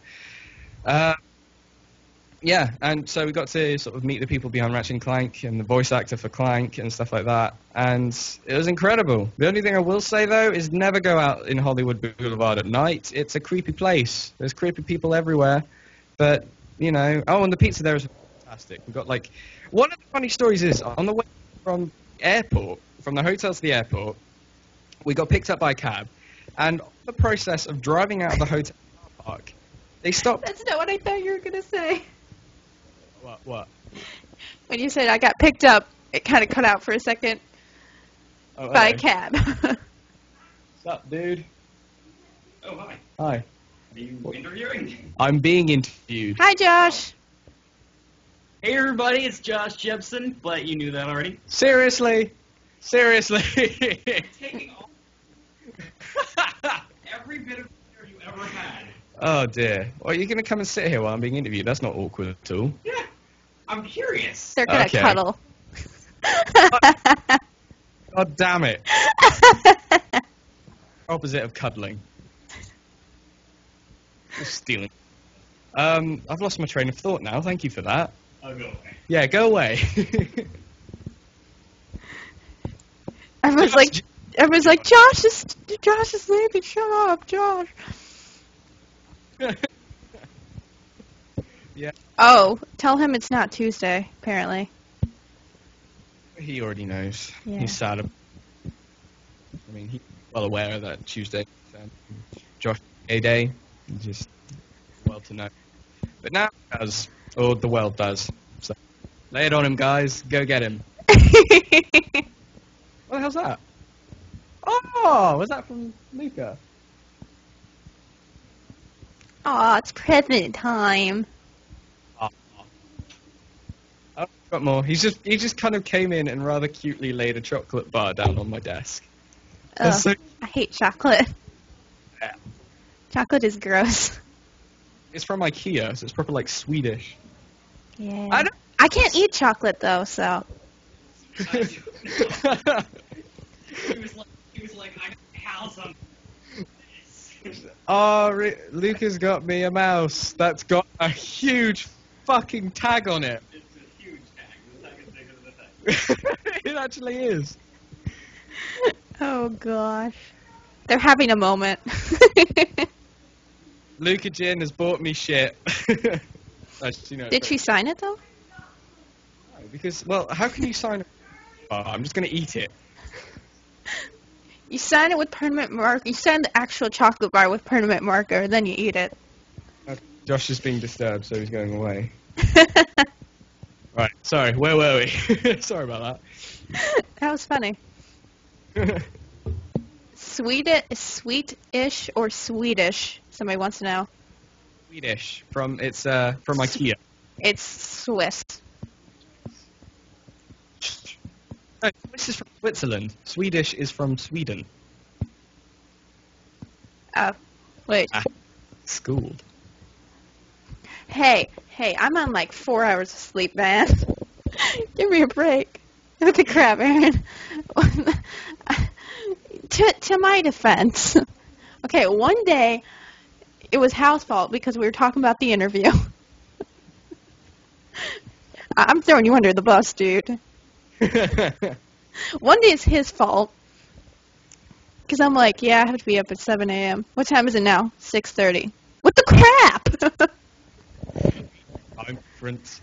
Yeah, and so we got to sort of meet the people behind Ratchet and Clank and the voice actor for Clank and stuff like that, and it was incredible. The only thing I will say, though, is never go out in Hollywood Boulevard at night. It's a creepy place. There's creepy people everywhere, but, you know... Oh, and the pizza there is fantastic. We got, like... One of the funny stories is, on the way from the hotel to the airport, we got picked up by a cab, and on the process of driving out of the hotel car park, they stopped... That's not what I thought you were going to say. What? When you said I got picked up, it kind of cut out for a second Oh, by a hello. cab. What's up, dude? Oh, hi. Hi. Are you interviewing? I'm being interviewed. Hi, Josh. Hey, everybody, it's Josh Jepson, but you knew that already. Seriously? Taking all every bit of care you ever had. Oh, dear. Well, you're going to come and sit here while I'm being interviewed. That's not awkward at all. Yeah, I'm curious. They're going to Okay. cuddle. God damn it. Opposite of cuddling. Just stealing. I've lost my train of thought now. Thank you for that. I'll go away. Yeah, go away. Everyone's like, Josh is leaving. Shut up, Josh. Yeah. Oh, tell him it's not Tuesday, apparently. He already knows. Yeah. He's sad. I mean, he's well aware that Tuesday is Josh A Day. Just well to know. But now he does, or the world does. So lay it on him, guys. Go get him. What the hell's that? Oh, was that from Luca? Aw, it's present time. Oh, I've got more. He just kind of came in and rather cutely laid a chocolate bar down on my desk. That's Ugh, so- I hate chocolate. Yeah. Chocolate is gross. It's from IKEA, so it's proper like Swedish. Yeah. I can't eat chocolate though, so. He was like, I got Hal something. Oh, Luca's got me a mouse that's got a huge fucking tag on it. It's a huge tag. The tag is bigger than the tag. It actually is. Oh gosh. They're having a moment. Luca Jin has bought me shit. Actually, no, Did she sign it though? no, because, well, how can you sign a... Oh, I'm just going to eat it. You sign it with permanent marker. You sign the actual chocolate bar with permanent marker, then you eat it. Josh is being disturbed, so he's going away. Right, sorry, where were we? Sorry about That was funny. that. Sweet-ish or Swedish? Somebody wants to know. Swedish, from IKEA. It's Swiss. No, Swiss is from Switzerland. Swedish is from Sweden. Oh, wait. Schooled. Hey, I'm on like 4 hours of sleep, man. Give me a break. What the crap, Erin? To my defense, okay, one day it was Hal's fault because we were talking about the interview. I'm throwing you under the bus, dude. One day it's his fault because I'm like, yeah, I have to be up at 7 a.m. What time is it now? 6:30. What the crap? I'm Prince.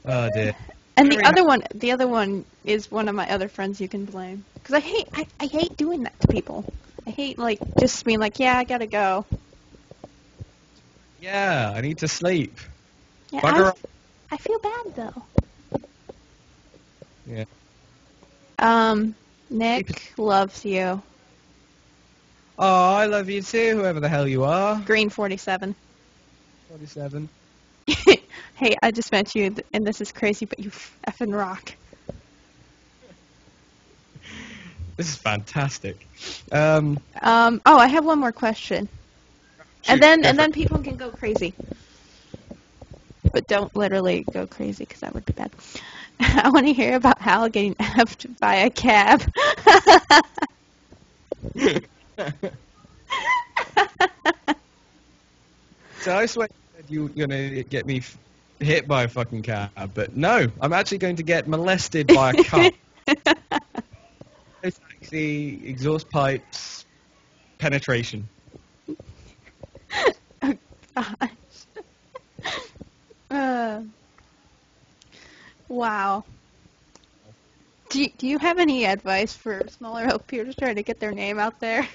Oh dear. And the other one is one of my other friends you can blame. Because I hate doing that to people. I hate, like, just being like, yeah, I gotta go. Yeah, I need to sleep. Yeah, Bugger off. I feel bad, though. Yeah. Nick loves you. Oh, I love you too, whoever the hell you are. Green 47. 47. Hey, I just met you, and this is crazy, but you effing rock. This is fantastic. Oh, I have one more question. Shoot, and go for then it. people can go crazy. But don't literally go crazy, because that would be bad. I want to hear about Hal getting effed by a cab. So I swear you were going to get me hit by a fucking cab, but no, I'm actually going to get molested by a car. Taxi, exhaust pipes, penetration. Oh, gosh. Wow. Do you have any advice for smaller LPers trying to get their name out there?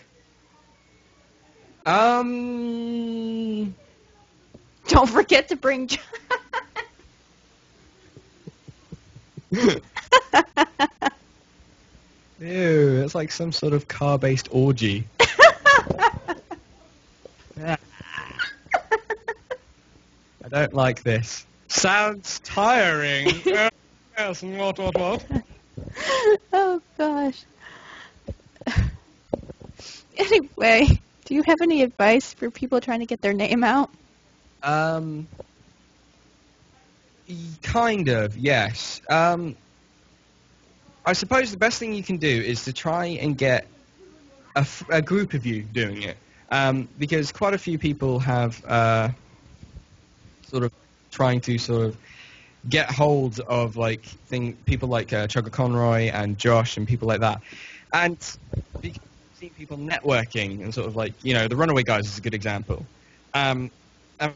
Don't forget to bring John. Ew, it's like some sort of car-based orgy. I don't like this. Sounds tiring. Yes, what? Oh, gosh. Anyway, do you have any advice for people trying to get their name out? Kind of, yes. I suppose the best thing you can do is to try and get a group of you doing it. Because quite a few people have sort of trying to sort of get hold of like people like Chugga Conroy and Josh and people like that. And because you've seen people networking and sort of like, the Runaway Guys is a good example. And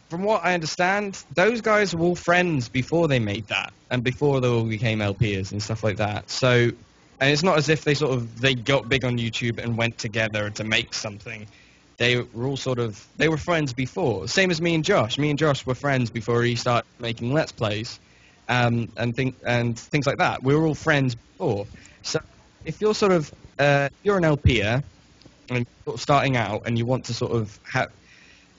from what I understand, those guys were all friends before they made that and before they all became LPers and stuff like that. So, and it's not as if they got big on YouTube and went together to make something. They were all they were friends before. Same as me and Josh. Me and Josh were friends before he started making Let's Plays, and things like that. We were all friends before. So if you're you're an LPer and sort of starting out and you want to sort of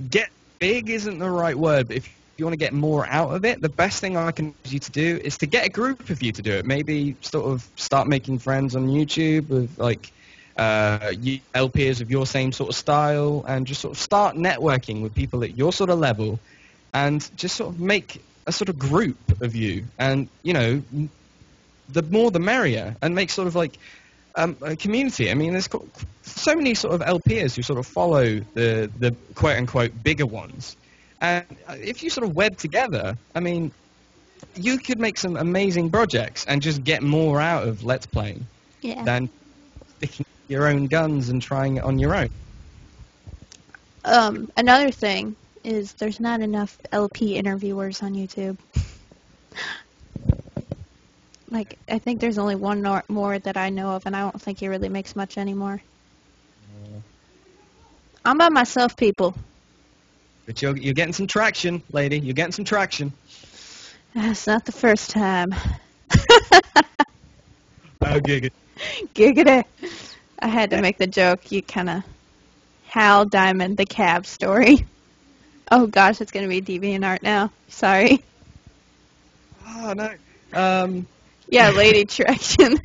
get big isn't the right word, but if you want to get more out of it, the best thing I can advise you to do is to get a group of you to do it. Maybe sort of start making friends on YouTube with like LPers of your same sort of style, and just sort of start networking with people at your sort of level, and just sort of make a sort of group of you, and the more the merrier, and make sort of like a community. I mean, there's so many sort of LPers who sort of follow the quote unquote bigger ones, and if you sort of web together, I mean, you could make some amazing projects and just get more out of Let's Playing than sticking your own guns and trying it on your own. Another thing is there's not enough LP interviewers on YouTube. Like, I think there's only one more that I know of, and I don't think he really makes much anymore. I'm by myself, people. But you're getting some traction, lady. You're getting some traction. It's not the first time. Oh, giggity. Giggity. I had to make the joke. You kind of Hal Dimond, the cab story. Oh gosh, it's gonna be DeviantArt now. Sorry. Oh no. Yeah, lady traction.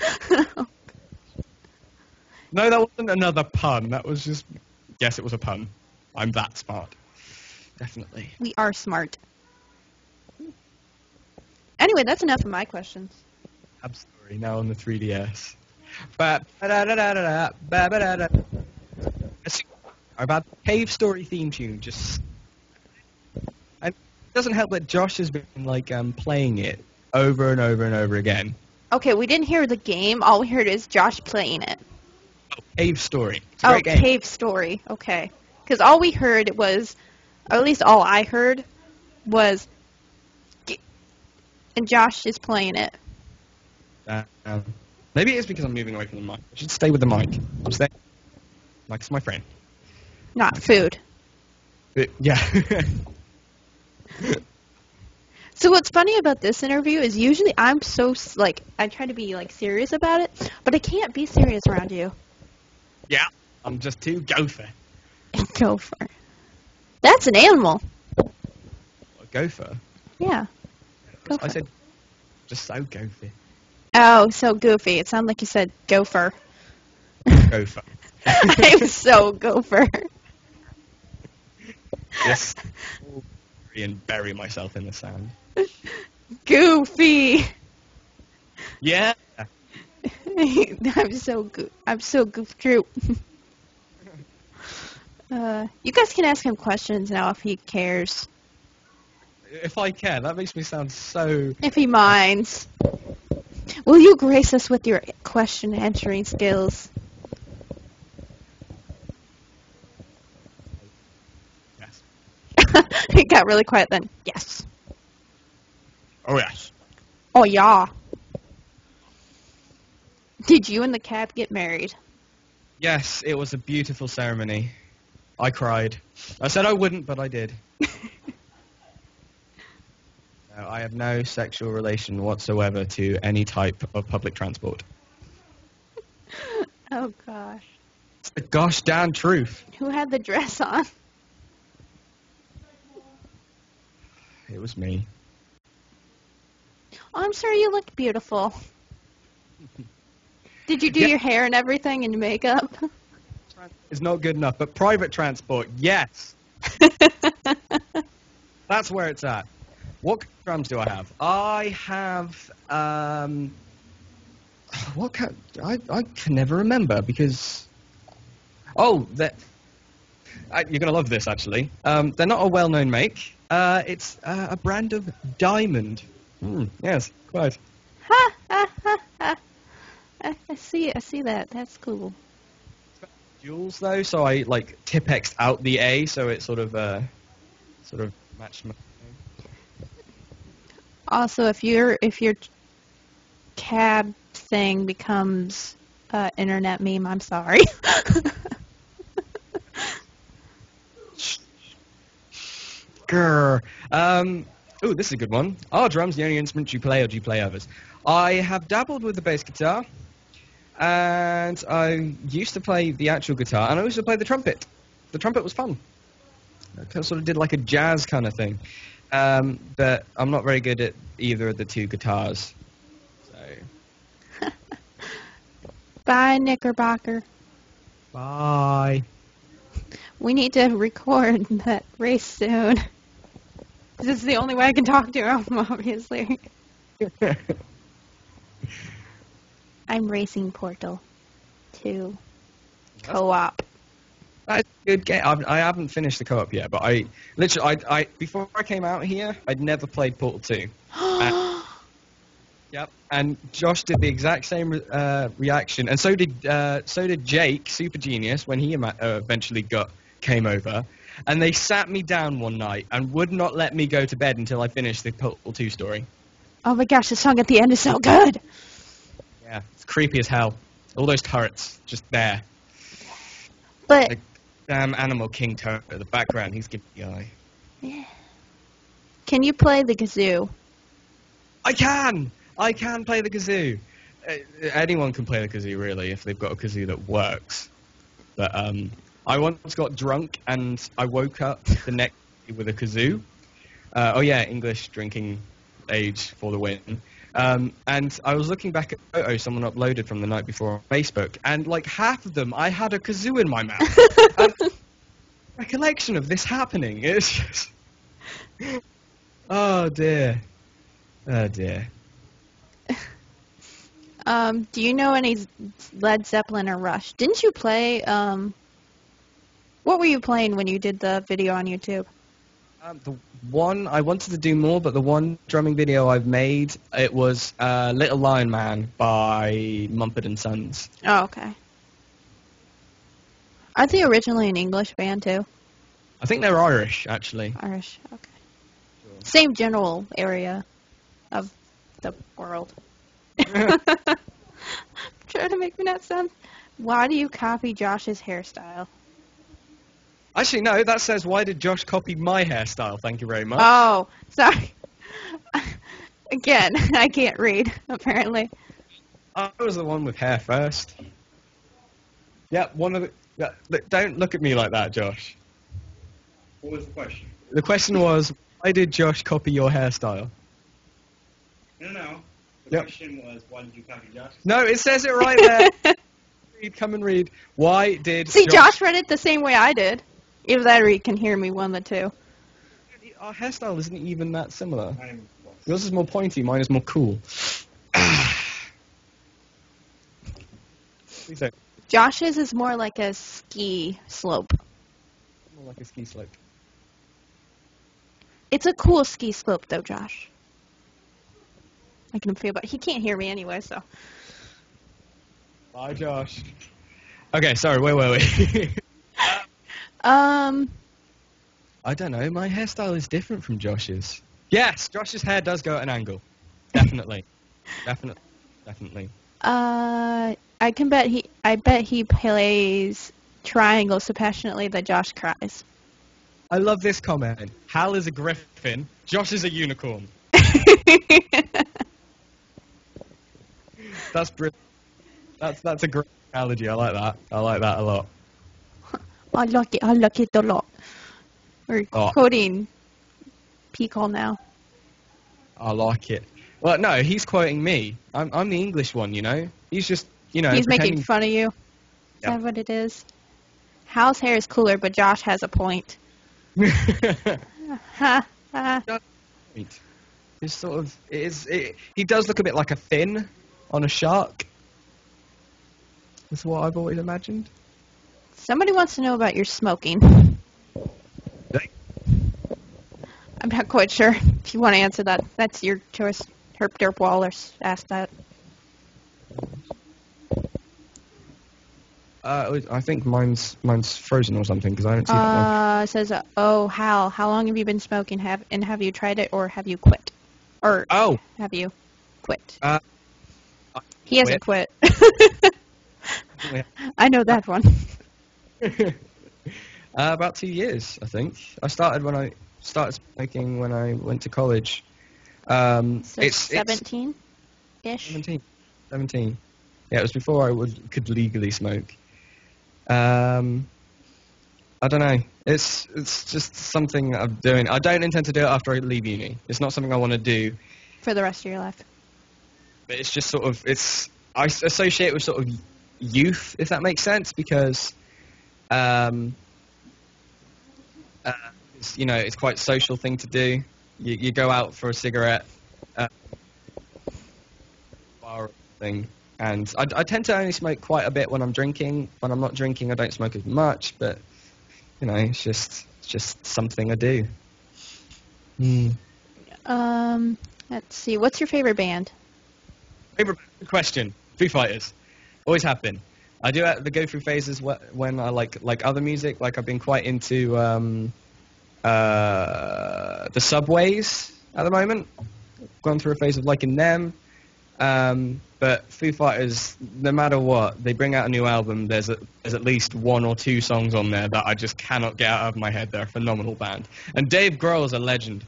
No, that wasn't another pun. That was just. Yes, it was a pun. I'm that smart. Definitely. We are smart. Anyway, that's enough of my questions. Cab story now on the 3DS. About the cave story theme tune, just. And it doesn't help that Josh has been like playing it over and over and over again. Okay, we didn't hear the game. All we heard is Josh playing it. Cave story. It's a great game. Cave story. Okay. Because all we heard was, or at least all I heard was, and Josh is playing it. Maybe it's because I'm moving away from the mic. I should stay with the mic. I'm staying. Mic's my friend. Not food. But, yeah. So what's funny about this interview is usually I'm so, like, I try to be, like, serious about it, but I can't be serious around you. Yeah. I'm just too gopher. Gopher. That's an animal. A gopher? Yeah. Gopher. I said just so gopher. Oh, so goofy. It sounded like you said gopher. Gopher. I'm so gopher. Just and bury myself in the sand. Goofy. Yeah. I'm so goof troop. You guys can ask him questions now if he cares. If I care, that makes me sound so... If he minds. Will you grace us with your question answering skills? Yes. It got really quiet then. Yes. Oh, yes. Oh, yeah. Did you and the cab get married? Yes, it was a beautiful ceremony. I cried. I said I wouldn't, but I did. No, I have no sexual relation whatsoever to any type of public transport. Oh, gosh. It's the gosh darn truth. Who had the dress on? It was me. Oh, I'm sorry, you look beautiful. Did you do your hair and everything and makeup? It's not good enough, but private transport, yes. That's where it's at. What drums do I have? I have, what kind, I can never remember because, you're going to love this actually. They're not a well-known make. It's a brand of Diamond. Yes, quite. Ha, ha, ha, ha. I see that. That's cool. Duals though, so I like Tipex out the A, so it sort of matched my. Also, if your cab thing becomes internet meme, I'm sorry. Grr. Ooh, this is a good one. Are drums the only instrument you play, or do you play others? I have dabbled with the bass guitar, and I used to play the actual guitar, and I used to play the trumpet. The trumpet was fun. I sort of did like a jazz kind of thing. But I'm not very good at either of the two guitars. So. Bye, Knickerbocker. Bye. We need to record that race soon. This is the only way I can talk to him, obviously. I'm racing Portal 2 co-op. That's a good game. I haven't finished the co-op yet, but I before I came out here, I'd never played Portal 2. Yep, and Josh did the exact same reaction, and so did Jake, Super Genius, when he eventually came over, and they sat me down one night and would not let me go to bed until I finished the Portal 2 story. Oh my gosh, the song at the end is so good. Yeah, it's creepy as hell. All those turrets just there. But Like, damn Animal King turret at the background, he's giving the eye. yeah. Can you play the kazoo? I can play the kazoo. Anyone can play the kazoo, really, if they've got a kazoo that works. But I once got drunk and I woke up the next day with a kazoo. English drinking age for the win. And I was looking back at photos someone uploaded from the night before on Facebook, and like half of them, I had a kazoo in my mouth. And recollection of this happening, it's just... Oh dear. Oh dear. Do you know any Led Zeppelin or Rush? Didn't you play, what were you playing when you did the video on YouTube? The one, I wanted to do more, but the one drumming video I've made, it was Little Lion Man by Mumford & Sons. Oh, okay. Aren't they originally an English band, too? I think they're Irish, actually. Irish, okay. Sure. Same general area of the world. Try to make me not sound. Why do you copy Josh's hairstyle? Actually, no, that says, why did Josh copy my hairstyle? Thank you very much. Oh, sorry. Again, I can't read, apparently. I was the one with hair first. Yeah, one of the... Yeah, don't look at me like that, Josh. What was the question? The question was, why did Josh copy your hairstyle? No. The Yep. question was, why did you copy Josh? No, it says it right there. Come and read. Why did See, Josh read it the same way I did. Either that or he can hear me, one of the two. Our hairstyle isn't even that similar. I'm lost. Yours is more pointy, mine is more cool. Please don't. Josh's is more like a ski slope. More like a ski slope. It's a cool ski slope, though, Josh. I can feel, but he can't hear me anyway, so. Bye, Josh. Okay, sorry, where were we? I don't know, my hairstyle is different from Josh's. Yes, Josh's hair does go at an angle. Definitely. Definitely. I bet he plays triangle so passionately that Josh cries. I love this comment. Hal is a griffin, Josh is a unicorn. That's brilliant. That's a great analogy. I like that. I like that a lot. I like it a lot. We're Oh. quoting Peacock now. I like it. Well, no, he's quoting me. I'm the English one, you know. He's just, you know. He's making pretending- fun of you. Is Yeah. that what it is? Hal's hair is cooler, but Josh has a point. Ha ha. It's sort of. He does look a bit like a fin on a shark. That's what I've always imagined. Somebody wants to know about your smoking. I'm not quite sure if you want to answer that. That's your choice. Herp Derp Wallace asked that. I think mine's frozen or something because I don't see that one. It says, oh, Hal, how long have you been smoking? Have you tried it or have you quit? Or Oh, have you quit? I He hasn't quit. quit. I know that one. About 2 years, I think. I started smoking when I went to college. So It's 17-ish? 17. Yeah, it was before I could legally smoke. I don't know. It's just something I'm doing. I don't intend to do it after I leave uni. It's not something I want to do. For the rest of your life. But it's just sort of I associate it with sort of youth, if that makes sense, because you know, it's quite a social thing to do. You go out for a cigarette, bar thing, and I tend to only smoke quite a bit when I'm drinking. When I'm not drinking, I don't smoke as much, but you know, it's just something I do. Let's see. What's your favorite band? Favorite question: Foo Fighters. Always have been. I do go through phases when I like other music. Like I've been quite into the Subways at the moment. Gone through a phase of liking them. But Foo Fighters, no matter what, they bring out a new album, there's at least one or two songs on there that I just cannot get out of my head. They're a phenomenal band. And Dave Grohl is a legend.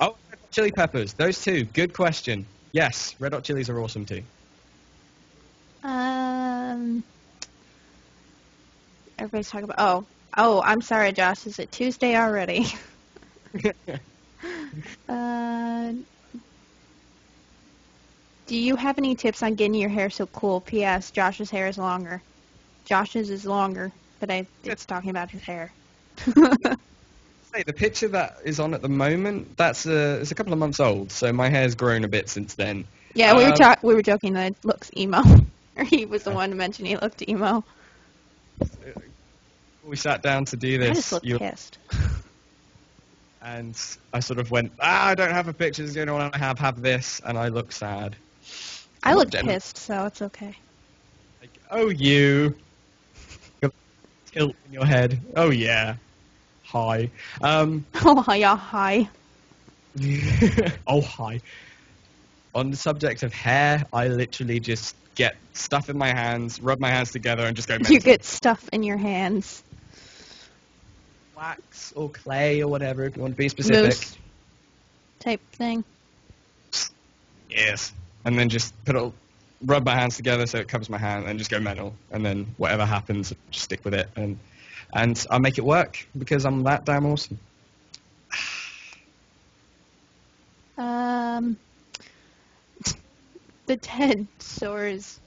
Oh, Red Hot Chili Peppers. Those two. Good question. Yes, Red Hot Chilies are awesome too. Everybody's talking about. Oh, I'm sorry, Josh. Is it Tuesday already? Do you have any tips on getting your hair so cool? P.S. Josh's hair is longer. Josh's is longer, but it's talking about his hair. Hey, the picture that is on at the moment, it's a couple of months old, so my hair's grown a bit since then. Yeah, we were joking that it looks emo. Or he was the one to mention he looked emo. We sat down to do I this. just looked pissed. And I sort of went, I don't have a picture, the only one I have this, and I look sad. I looked Jen. pissed, so it's okay. Like, oh, you. Tilt in your head. Oh, yeah. Hi. Oh, yeah, hi. Oh, hi. on the subject of hair, I literally just get stuff in my hands, rub my hands together, and just go mental. You get stuff in your hands. Wax or clay or whatever, if you want to be specific. Mousse type thing. Yes. And then just rub my hands together so it covers my hand, and just go mental. And then whatever happens, just stick with it. And I'll make it work because I'm that damn awesome. The Ted Soares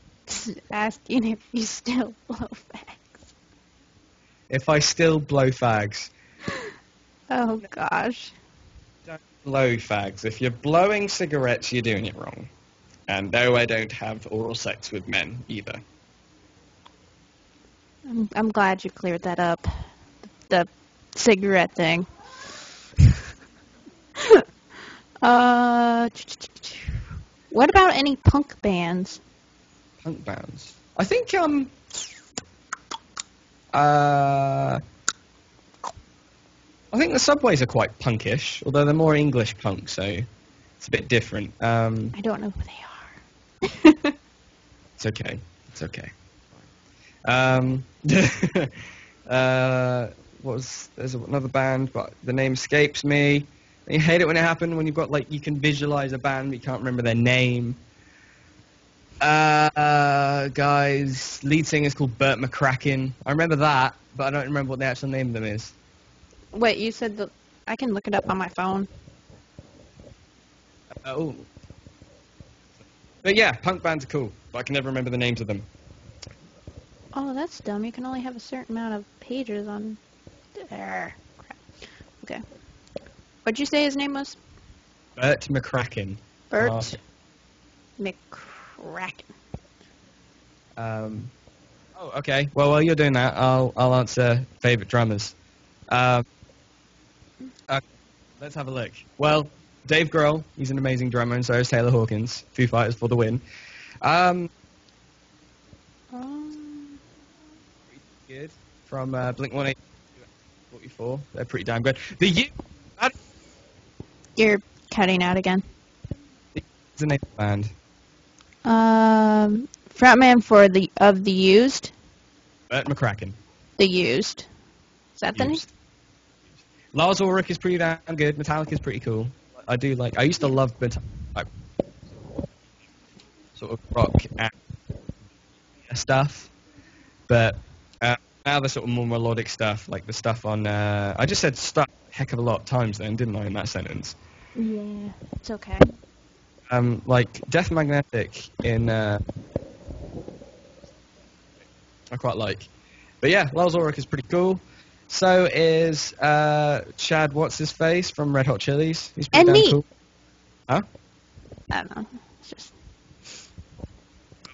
asking if you still blow fags. If I still blow fags. Oh gosh. Don't blow fags. If you're blowing cigarettes, you're doing it wrong. And no, I don't have oral sex with men either. I'm glad you cleared that up. The cigarette thing. What about any punk bands? Punk bands. I think I think the Subways are quite punkish, although they're more English punk, so it's a bit different. I don't know who they are. It's okay. It's okay. There's another band, but the name escapes me. You hate it when it happens, when you've got, like, you can visualize a band, but you can't remember their name. Guys, lead singer is called Burt McCracken. I remember that, but I don't remember what the actual name of them is. Wait, you said I can look it up on my phone. Oh. But yeah, punk bands are cool, but I can never remember the names of them. Oh, that's dumb. You can only have a certain amount of pages on there. Crap. Okay. What'd you say his name was? Burt McCracken. Burt McCracken. Oh, okay. Well, while you're doing that, I'll answer favorite drummers. Let's have a look. Well, Dave Grohl, he's an amazing drummer, and so is Taylor Hawkins. Foo Fighters for the win. Good. From Blink-182, they're pretty damn good. You're cutting out again. It's a name of the band. Frontman for the Used. Burt McCracken. The Used. Is that the name? Lars Ulrich is pretty damn good. Metallica is pretty cool. I used to love sort of rock and stuff, but now the sort of more melodic stuff, like the stuff on. I just said stuff a heck of a lot of times then, didn't I, in that sentence? Yeah, it's okay. Like Death Magnetic in. I quite like, but yeah, Lars Ulrich is pretty cool. So is Chad, what's his face from Red Hot Chili's? He's pretty And damn me. cool. Huh? I don't know. It's just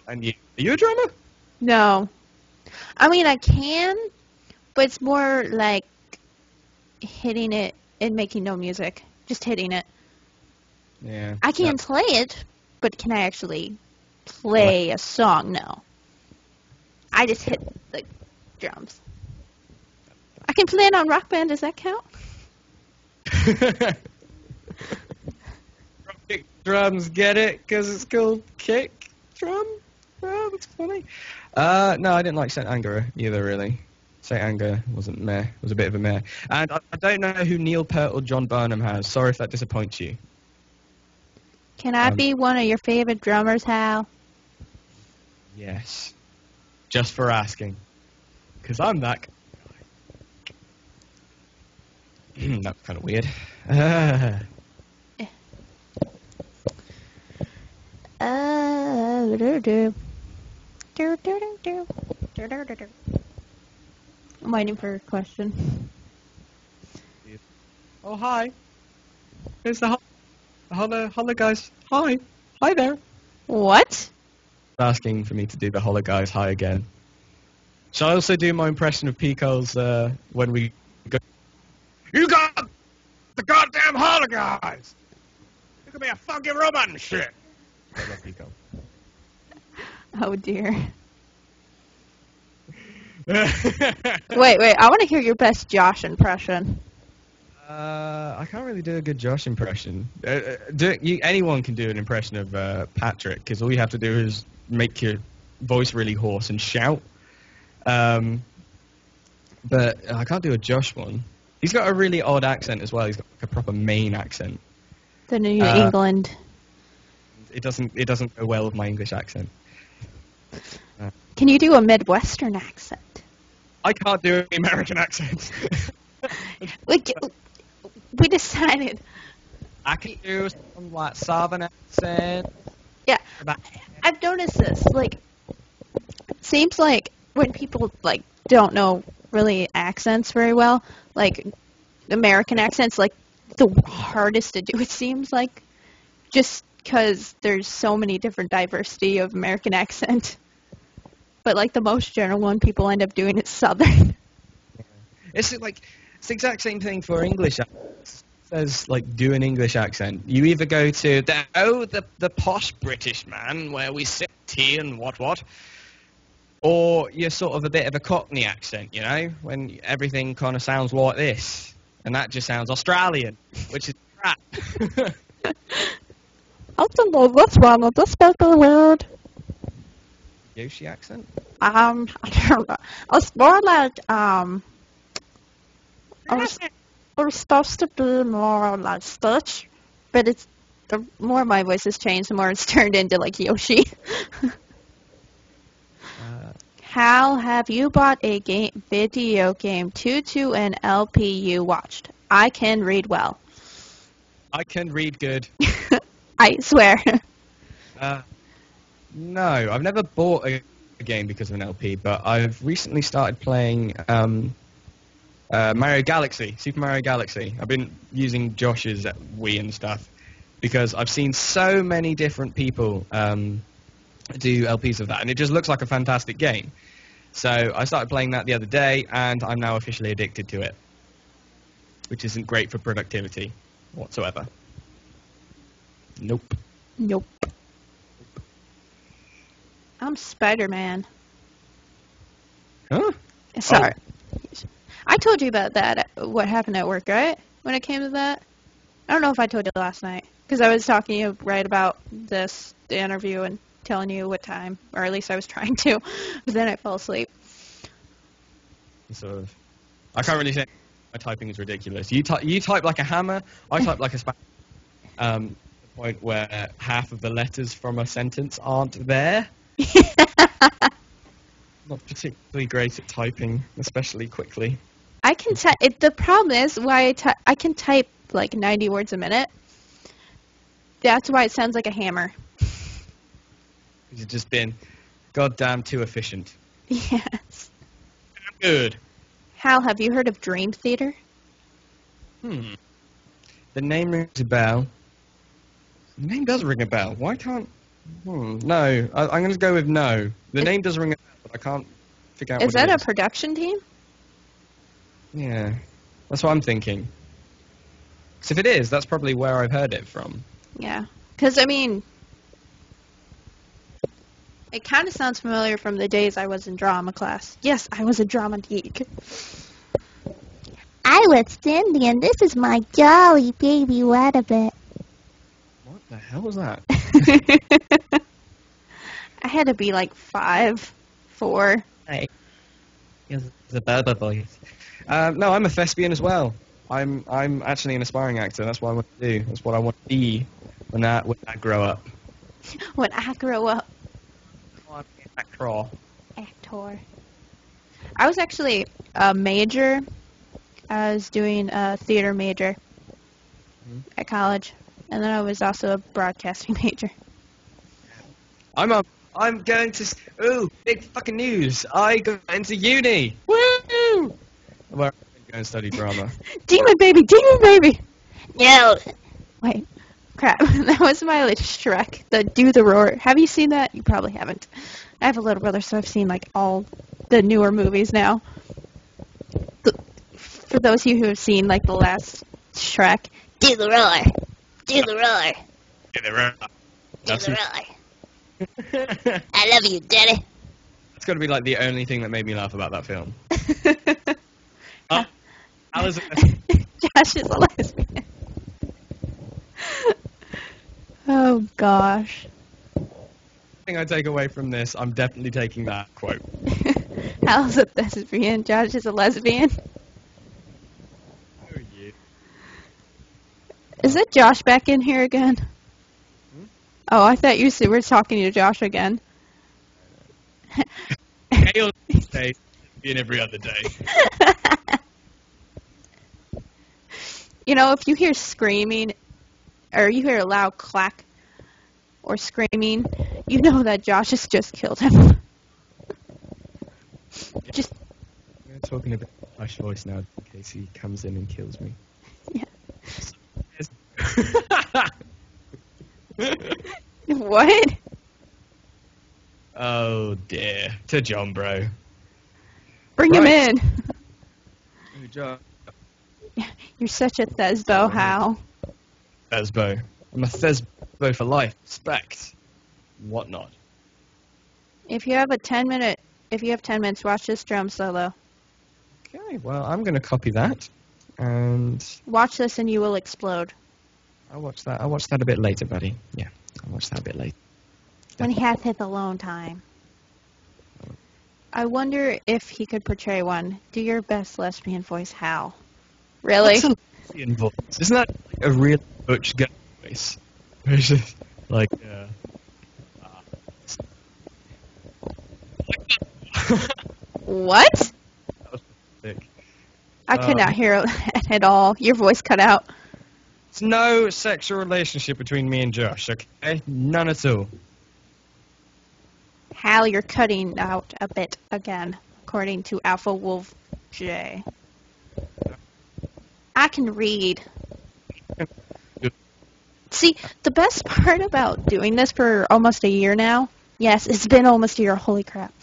And you? Are you a drummer? no. I mean, I can, but it's more like hitting it and making no music. Just hitting it. Yeah. I can play it, but can I actually play a song? No. I just hit the drums. I can play it on Rock Band. Does that count? Kick drums, get it? Because it's called kick drum? Oh, that's funny. No, I didn't like Saint Anger either, really. Saint Anger wasn't meh. It was a bit of a meh. And I don't know who Neil Peart or John Burnham has. Sorry if that disappoints you. Can I be one of your favorite drummers, Hal? Yes. Just for asking. Because I'm that guy. That's kind of weird. I'm waiting for a question. Oh, hi. Here's the hello, guys. Hi. Hi there. What? Asking for me to do the hello, guys. Hi again. Shall I also do my impression of Pico's when we go? You got the goddamn hello, guys. You could be a funky robot and shit. I love Pico. Oh dear. Wait, I want to hear your best Josh impression. I can't really do a good Josh impression. Anyone can do an impression of Patrick, because all you have to do is make your voice really hoarse and shout. But I can't do a Josh one. He's got a really odd accent as well. He's got like a proper Maine accent. The New England. It doesn't go well with my English accent. Can you do a Midwestern accent? I can't do an American accent. We decided. I can do some like Southern accent. Yeah, I've noticed this. Like, it seems like when people like don't know really accents very well, like American accents, like the hardest to do. It seems like just because there's so many different diversity of American accent. But like the most general one people end up doing is Southern. It's the exact same thing for English accents. It says like do an English accent. You either go to the posh British man where we sip tea and what, or you're sort of a bit of a Cockney accent, you know, when everything kind of sounds like this, and that just sounds Australian, which is crap. I don't know this one. This better be weird. Yoshi accent? I don't know. It's more like It was supposed to be more like Stitch, but it's the more my voice has changed, the more it's turned into like Yoshi. Hal, have you bought a video game to an LP you watched? I can read well. I can read good. I swear. No, I've never bought a game because of an LP, but I've recently started playing Mario Galaxy, Super Mario Galaxy. I've been using Josh's Wii and stuff because I've seen so many different people do LPs of that, and it just looks like a fantastic game. So I started playing that the other day, and I'm now officially addicted to it, which isn't great for productivity whatsoever. Nope. Nope. I'm Spider-Man. Huh? Sorry. I told you about that, what happened at work, right? When it came to that? I don't know if I told you last night, because I was talking to you right about this, the interview, and telling you what time, or at least I was trying to, but then I fell asleep. Sort of. I can't really say my typing is ridiculous. You type like a hammer, I type like a spanner. The point where half of the letters from a sentence aren't there. Not particularly great at typing, especially quickly. I can type. The problem is why I can type like 90 words a minute. That's why it sounds like a hammer. You've just been goddamn too efficient. Yes. Good. Hal, have you heard of Dream Theater? The name rings a bell. The name does ring a bell. Why can't... No. I'm going to go with no. The name does ring a bell, but I can't figure out what it is. Is that a production team? Yeah. That's what I'm thinking. So if it is, that's probably where I've heard it from. Yeah. Because, I mean... It kind of sounds familiar from the days I was in drama class. Yes, I was a drama geek. I was Cindy, and this is my jolly baby rabbit. What the hell was that? I had to be like 5, 4. Hey. It's a Berber voice. No, I'm a thespian as well. I'm actually an aspiring actor. That's what I want to do. That's what I want to be when I grow up. When I grow up. Actor. I was actually a major. I was doing a theater major at college, and then I was also a broadcasting major. I'm going to... Ooh, big fucking news. I got into uni. Woo! Where I'm going to study drama. Demon baby! Demon baby! No! Wait. Crap. That was my like Shrek. The Do the Roar. Have you seen that? You probably haven't. I have a little brother, so I've seen like all the newer movies now. For those of you who have seen like the last Shrek, do the roar, do the roar, Do the roar. do the roar. I love you, Daddy. That's got to be like the only thing that made me laugh about that film. Hal is a lesbian. Josh is a lesbian. Oh gosh. Thing I take away from this, I'm definitely taking that quote. Hal's a lesbian. Josh is a lesbian. Oh, yeah. Is it Josh back in here again? Hmm? Oh, I thought you were talking to Josh again. Hale day in every other day. You know, if you hear screaming, or you hear a loud clack or screaming, you know that Josh has just killed him. Just, We're talking a bit harsh voice now in case he comes in and kills me. yeah. What? Oh dear. To John, bro. Bring him Right. in. Good job. You're such a Thesbo, Hal. Thesbo. I'm a Thesbo for life. Respect. Whatnot. If you have 10 minutes, watch this drum solo. Okay, well, I'm going to copy that. And Watch this and you will explode. I'll watch that. I'll watch that a bit later, buddy. Yeah, I'll watch that a bit later. When he has his alone time. I wonder if he could portray one. Do your best lesbian voice, Hal. Really? What's a lesbian voice? Isn't that like a real butch guy voice? It's just like, What? That was sick. I could not hear it at all. Your voice cut out. There's no sexual relationship between me and Josh, okay? None at all. Hal, you're cutting out a bit again, according to Alpha Wolf J. I can read. See, the best part about doing this for almost a year now, yes, it's been almost a year, holy crap,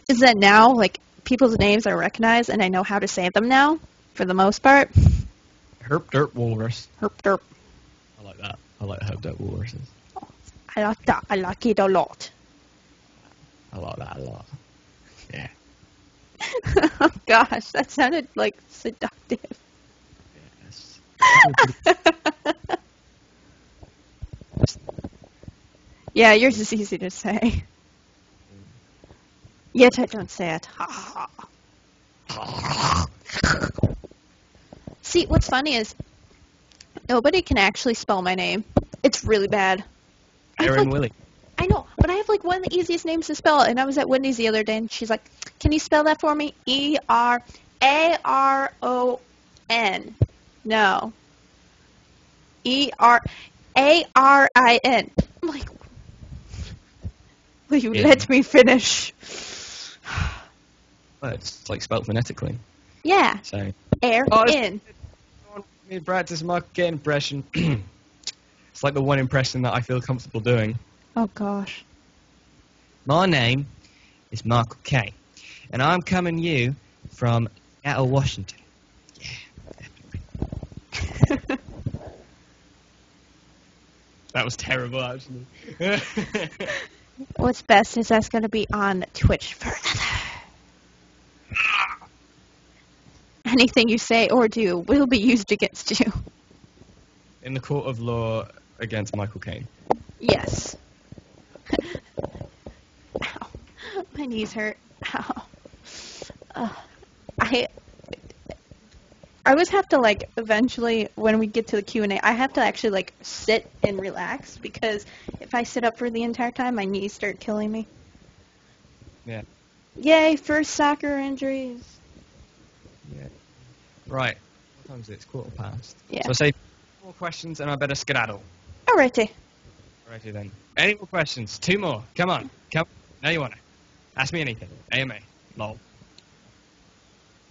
is that now, like, people's names are recognized and I know how to say them now, for the most part. Herp Derp Walrus. Herp derp. I like that. I like Herp Derp Walruses. I like that. I like it a lot. I like that a lot. Yeah. Oh gosh, that sounded like seductive. Yes. Yeah, yours is easy to say. Yet I don't say it. Ha ha. See, what's funny is nobody can actually spell my name. It's really bad. Erin Willie. I know, but I have like one of the easiest names to spell. And I was at Wendy's the other day, and she's like, "Can you spell that for me? E-R-A-R-O-N." No. E-R-A-R-I-N. I'm like, will you Yeah. let me finish? Well, it's like spelled phonetically. Yeah. So. Air Oh, in. Me practice my kid impression. It's like the one impression that I feel comfortable doing. Oh gosh. My name is Michael K, and I'm coming you from Seattle, Washington. Yeah. That was terrible, actually. What's best is that's going to be on Twitch forever. Anything you say or do will be used against you. In the court of law against Michael Caine. Yes. Ow. My knees hurt. Ow. I always have to, like, eventually, when we get to the Q&A, I have to actually, like, sit and relax, because if I sit up for the entire time, my knees start killing me. Yeah. Yay, first soccer injuries. Yeah. Right. What time is it? It's 1:15. Yeah. So I say more questions and I better skedaddle. Alrighty. Alrighty then. Any more questions? 2 more. Come on. Come. Now you want to. Ask me anything. AMA. Lol.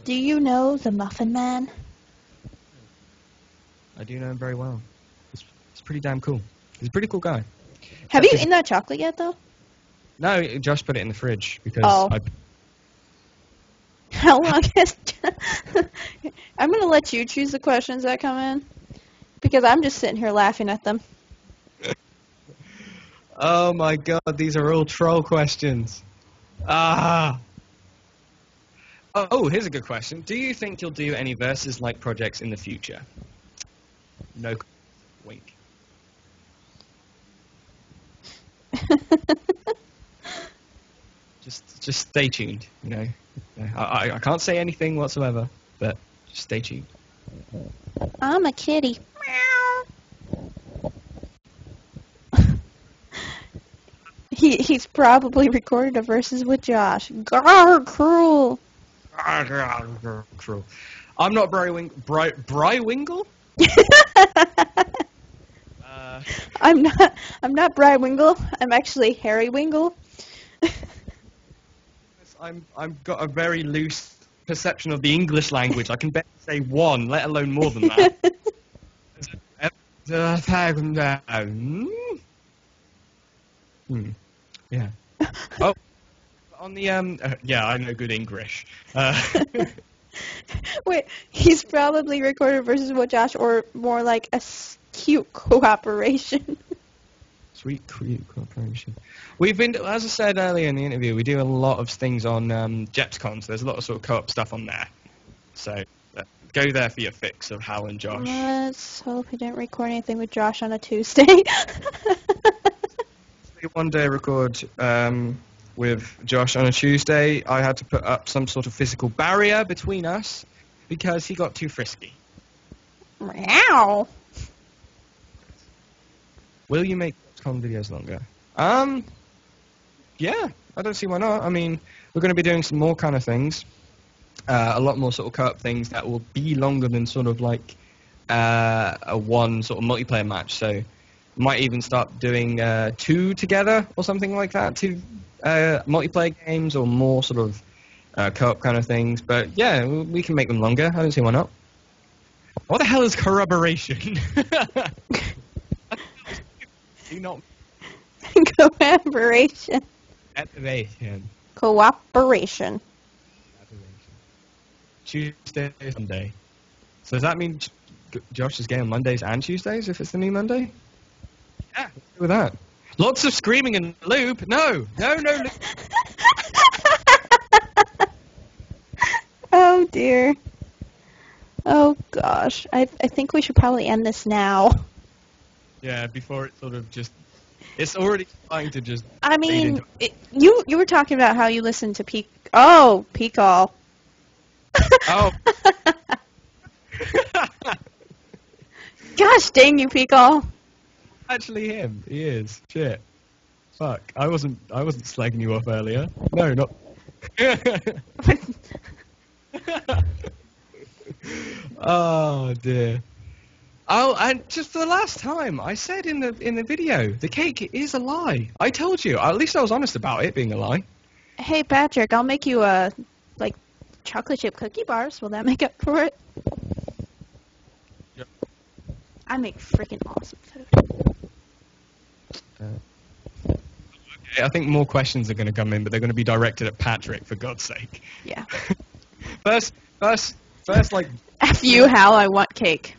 Do you know the Muffin Man? I do know him very well. He's pretty damn cool. He's a pretty cool guy. Have you Except eaten that chocolate yet, though? No, Josh put it in the fridge because Oh. How long has... I'm going to let you choose the questions that come in, because I'm just sitting here laughing at them. Oh my god, these are all troll questions. Ah. Oh, here's a good question. Do you think you'll do any versus-like projects in the future? No. Wink. Just stay tuned. You know, I can't say anything whatsoever, but just stay tuned. I'm a kitty. He's probably recorded a versus with Josh. Grr, cruel. Cruel. I'm not Brywingle? I'm not Bry Wingle. I'm actually Harry Wingle. I've got a very loose perception of the English language. I can barely say one, let alone more than that. Yeah. Oh, on the yeah, I know good English. Wait, he's probably recorded versus with Josh, or more like a cute cooperation. Sweet cooperation. We've been, as I said earlier in the interview, we do a lot of things on JepsCon, so there's a lot of sort of co-op stuff on there. So go there for your fix of Hal and Josh. Let's hope he didn't record anything with Josh on a Tuesday. One day record with Josh on a Tuesday. I had to put up some sort of physical barrier between us because he got too frisky. Meow. Will you make JepsCon videos longer? Yeah, I don't see why not. I mean, we're going to be doing some more kind of things. A lot more sort of co-op things that will be longer than sort of like a one sort of multiplayer match. So might even start doing 2 together or something like that. 2 multiplayer games or more sort of co-op kind of things. But yeah, we can make them longer. I don't see why not. What the hell is corroboration? Not Collaboration. activation. Cooperation. Tuesday, Sunday. So does that mean Josh is getting Mondays and Tuesdays if it's the new Monday? Yeah, let's go with that. Lots of screaming in the loop. No. Oh dear. Oh gosh. I think we should probably end this now. Yeah, before it sort of just... It's already trying to just... I mean, you were talking about how you listen to Peekall. Oh. Gosh dang you, Peekall. Actually him. He is. Shit. Fuck. I wasn't slagging you off earlier. No, not... Oh, dear. Oh, and just for the last time, I said in the video, the cake is a lie. I told you. At least I was honest about it being a lie. Hey Patrick, I'll make you chocolate chip cookie bars. Will that make up for it? Yep. I make freaking awesome food. Okay, I think more questions are going to come in, but they're going to be directed at Patrick, for God's sake. Yeah. First, like... F you, Hal, I want cake.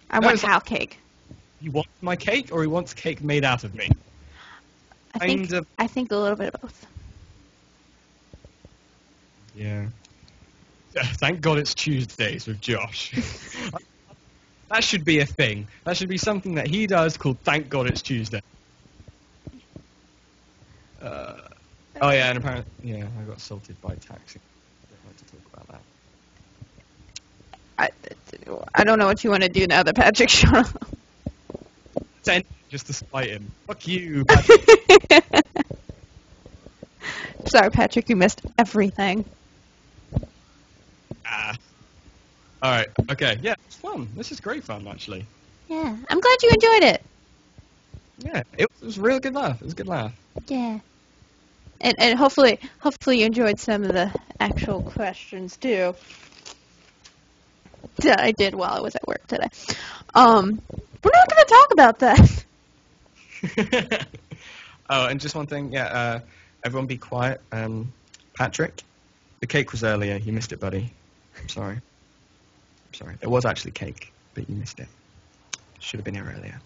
I want it's Hal cake. He wants my cake, or he wants cake made out of me? I think a little bit of both. Yeah. Thank God it's Tuesdays with Josh. That should be a thing. That should be something that he does called Thank God It's Tuesday. Oh yeah, and apparently, yeah, I got assaulted by taxi. I don't like to talk about that. I don't know what you want to do now that Patrick's shown up. Just to spite him. Fuck you, Patrick. Sorry, Patrick, you missed everything. Alright, okay. Yeah, it's fun. This is great fun, actually. Yeah, I'm glad you enjoyed it. Yeah, it was a real good laugh. It was a good laugh. Yeah. And hopefully you enjoyed some of the actual questions, too. That I did while I was at work today. We're not going to talk about that. Oh, and just one thing, yeah, everyone be quiet. Patrick, the cake was earlier. You missed it, buddy. I'm sorry. It was actually cake, but you missed it. Should have been here earlier.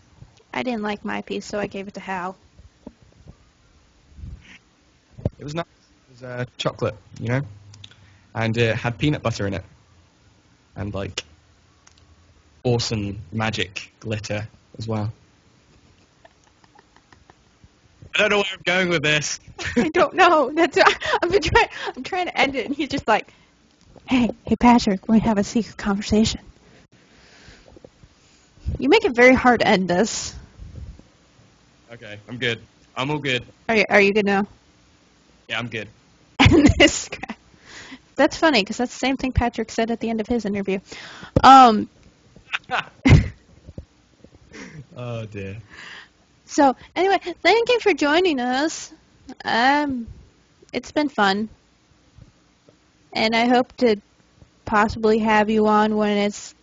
I didn't like my piece, so I gave it to Hal. It was nice. It was chocolate, you know? and it had peanut butter in it, and like awesome magic glitter as well. I don't know where I'm going with this. I don't know. I'm trying to end it, and he's just like, hey, Patrick, we have a secret conversation. You make it very hard to end this. Okay, I'm good. I'm all good. Are you good now? Yeah, I'm good. And this guy. That's funny, because that's the same thing Patrick said at the end of his interview. Oh dear. So, anyway, thank you for joining us. It's been fun. And I hope to possibly have you on when it's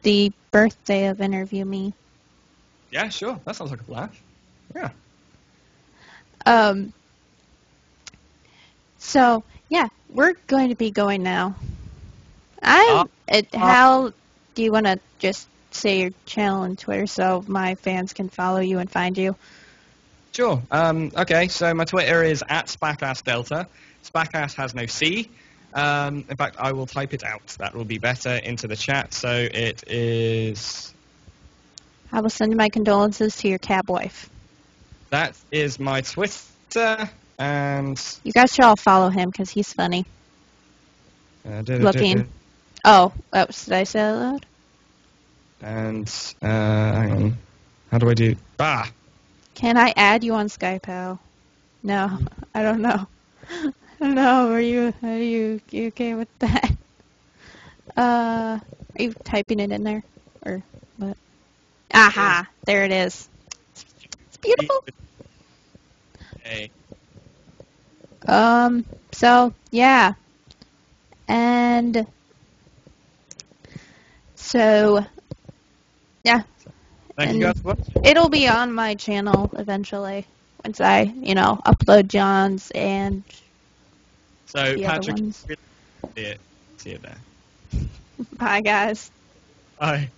the birthday of Interview Me. Yeah, sure. That sounds like a plan. Yeah. So, yeah, we're going to be going now. Hal, do you want to just say your channel and Twitter so my fans can follow you and find you? Sure. Okay, so my Twitter is @SpackassDelta. Spackass has no C. In fact, I will type it out. That will be better into the chat. So it is... I will send my condolences to your cab wife. That is my Twitter, and... You guys should all follow him because he's funny. Looking. Oh, did I say that loud? And, hang on. How do I do... Ah! Can I add you on Skype, Hal? No, I don't know. I don't know. Are you okay with that? Are you typing it in there? Or what? Aha! There it is. It's beautiful. Hey. So, yeah. And... So... Yeah. Thank you guys for watching. It'll be on my channel eventually. Once I, upload John's and So, the Patrick, other ones. see it there. Bye, guys. Bye.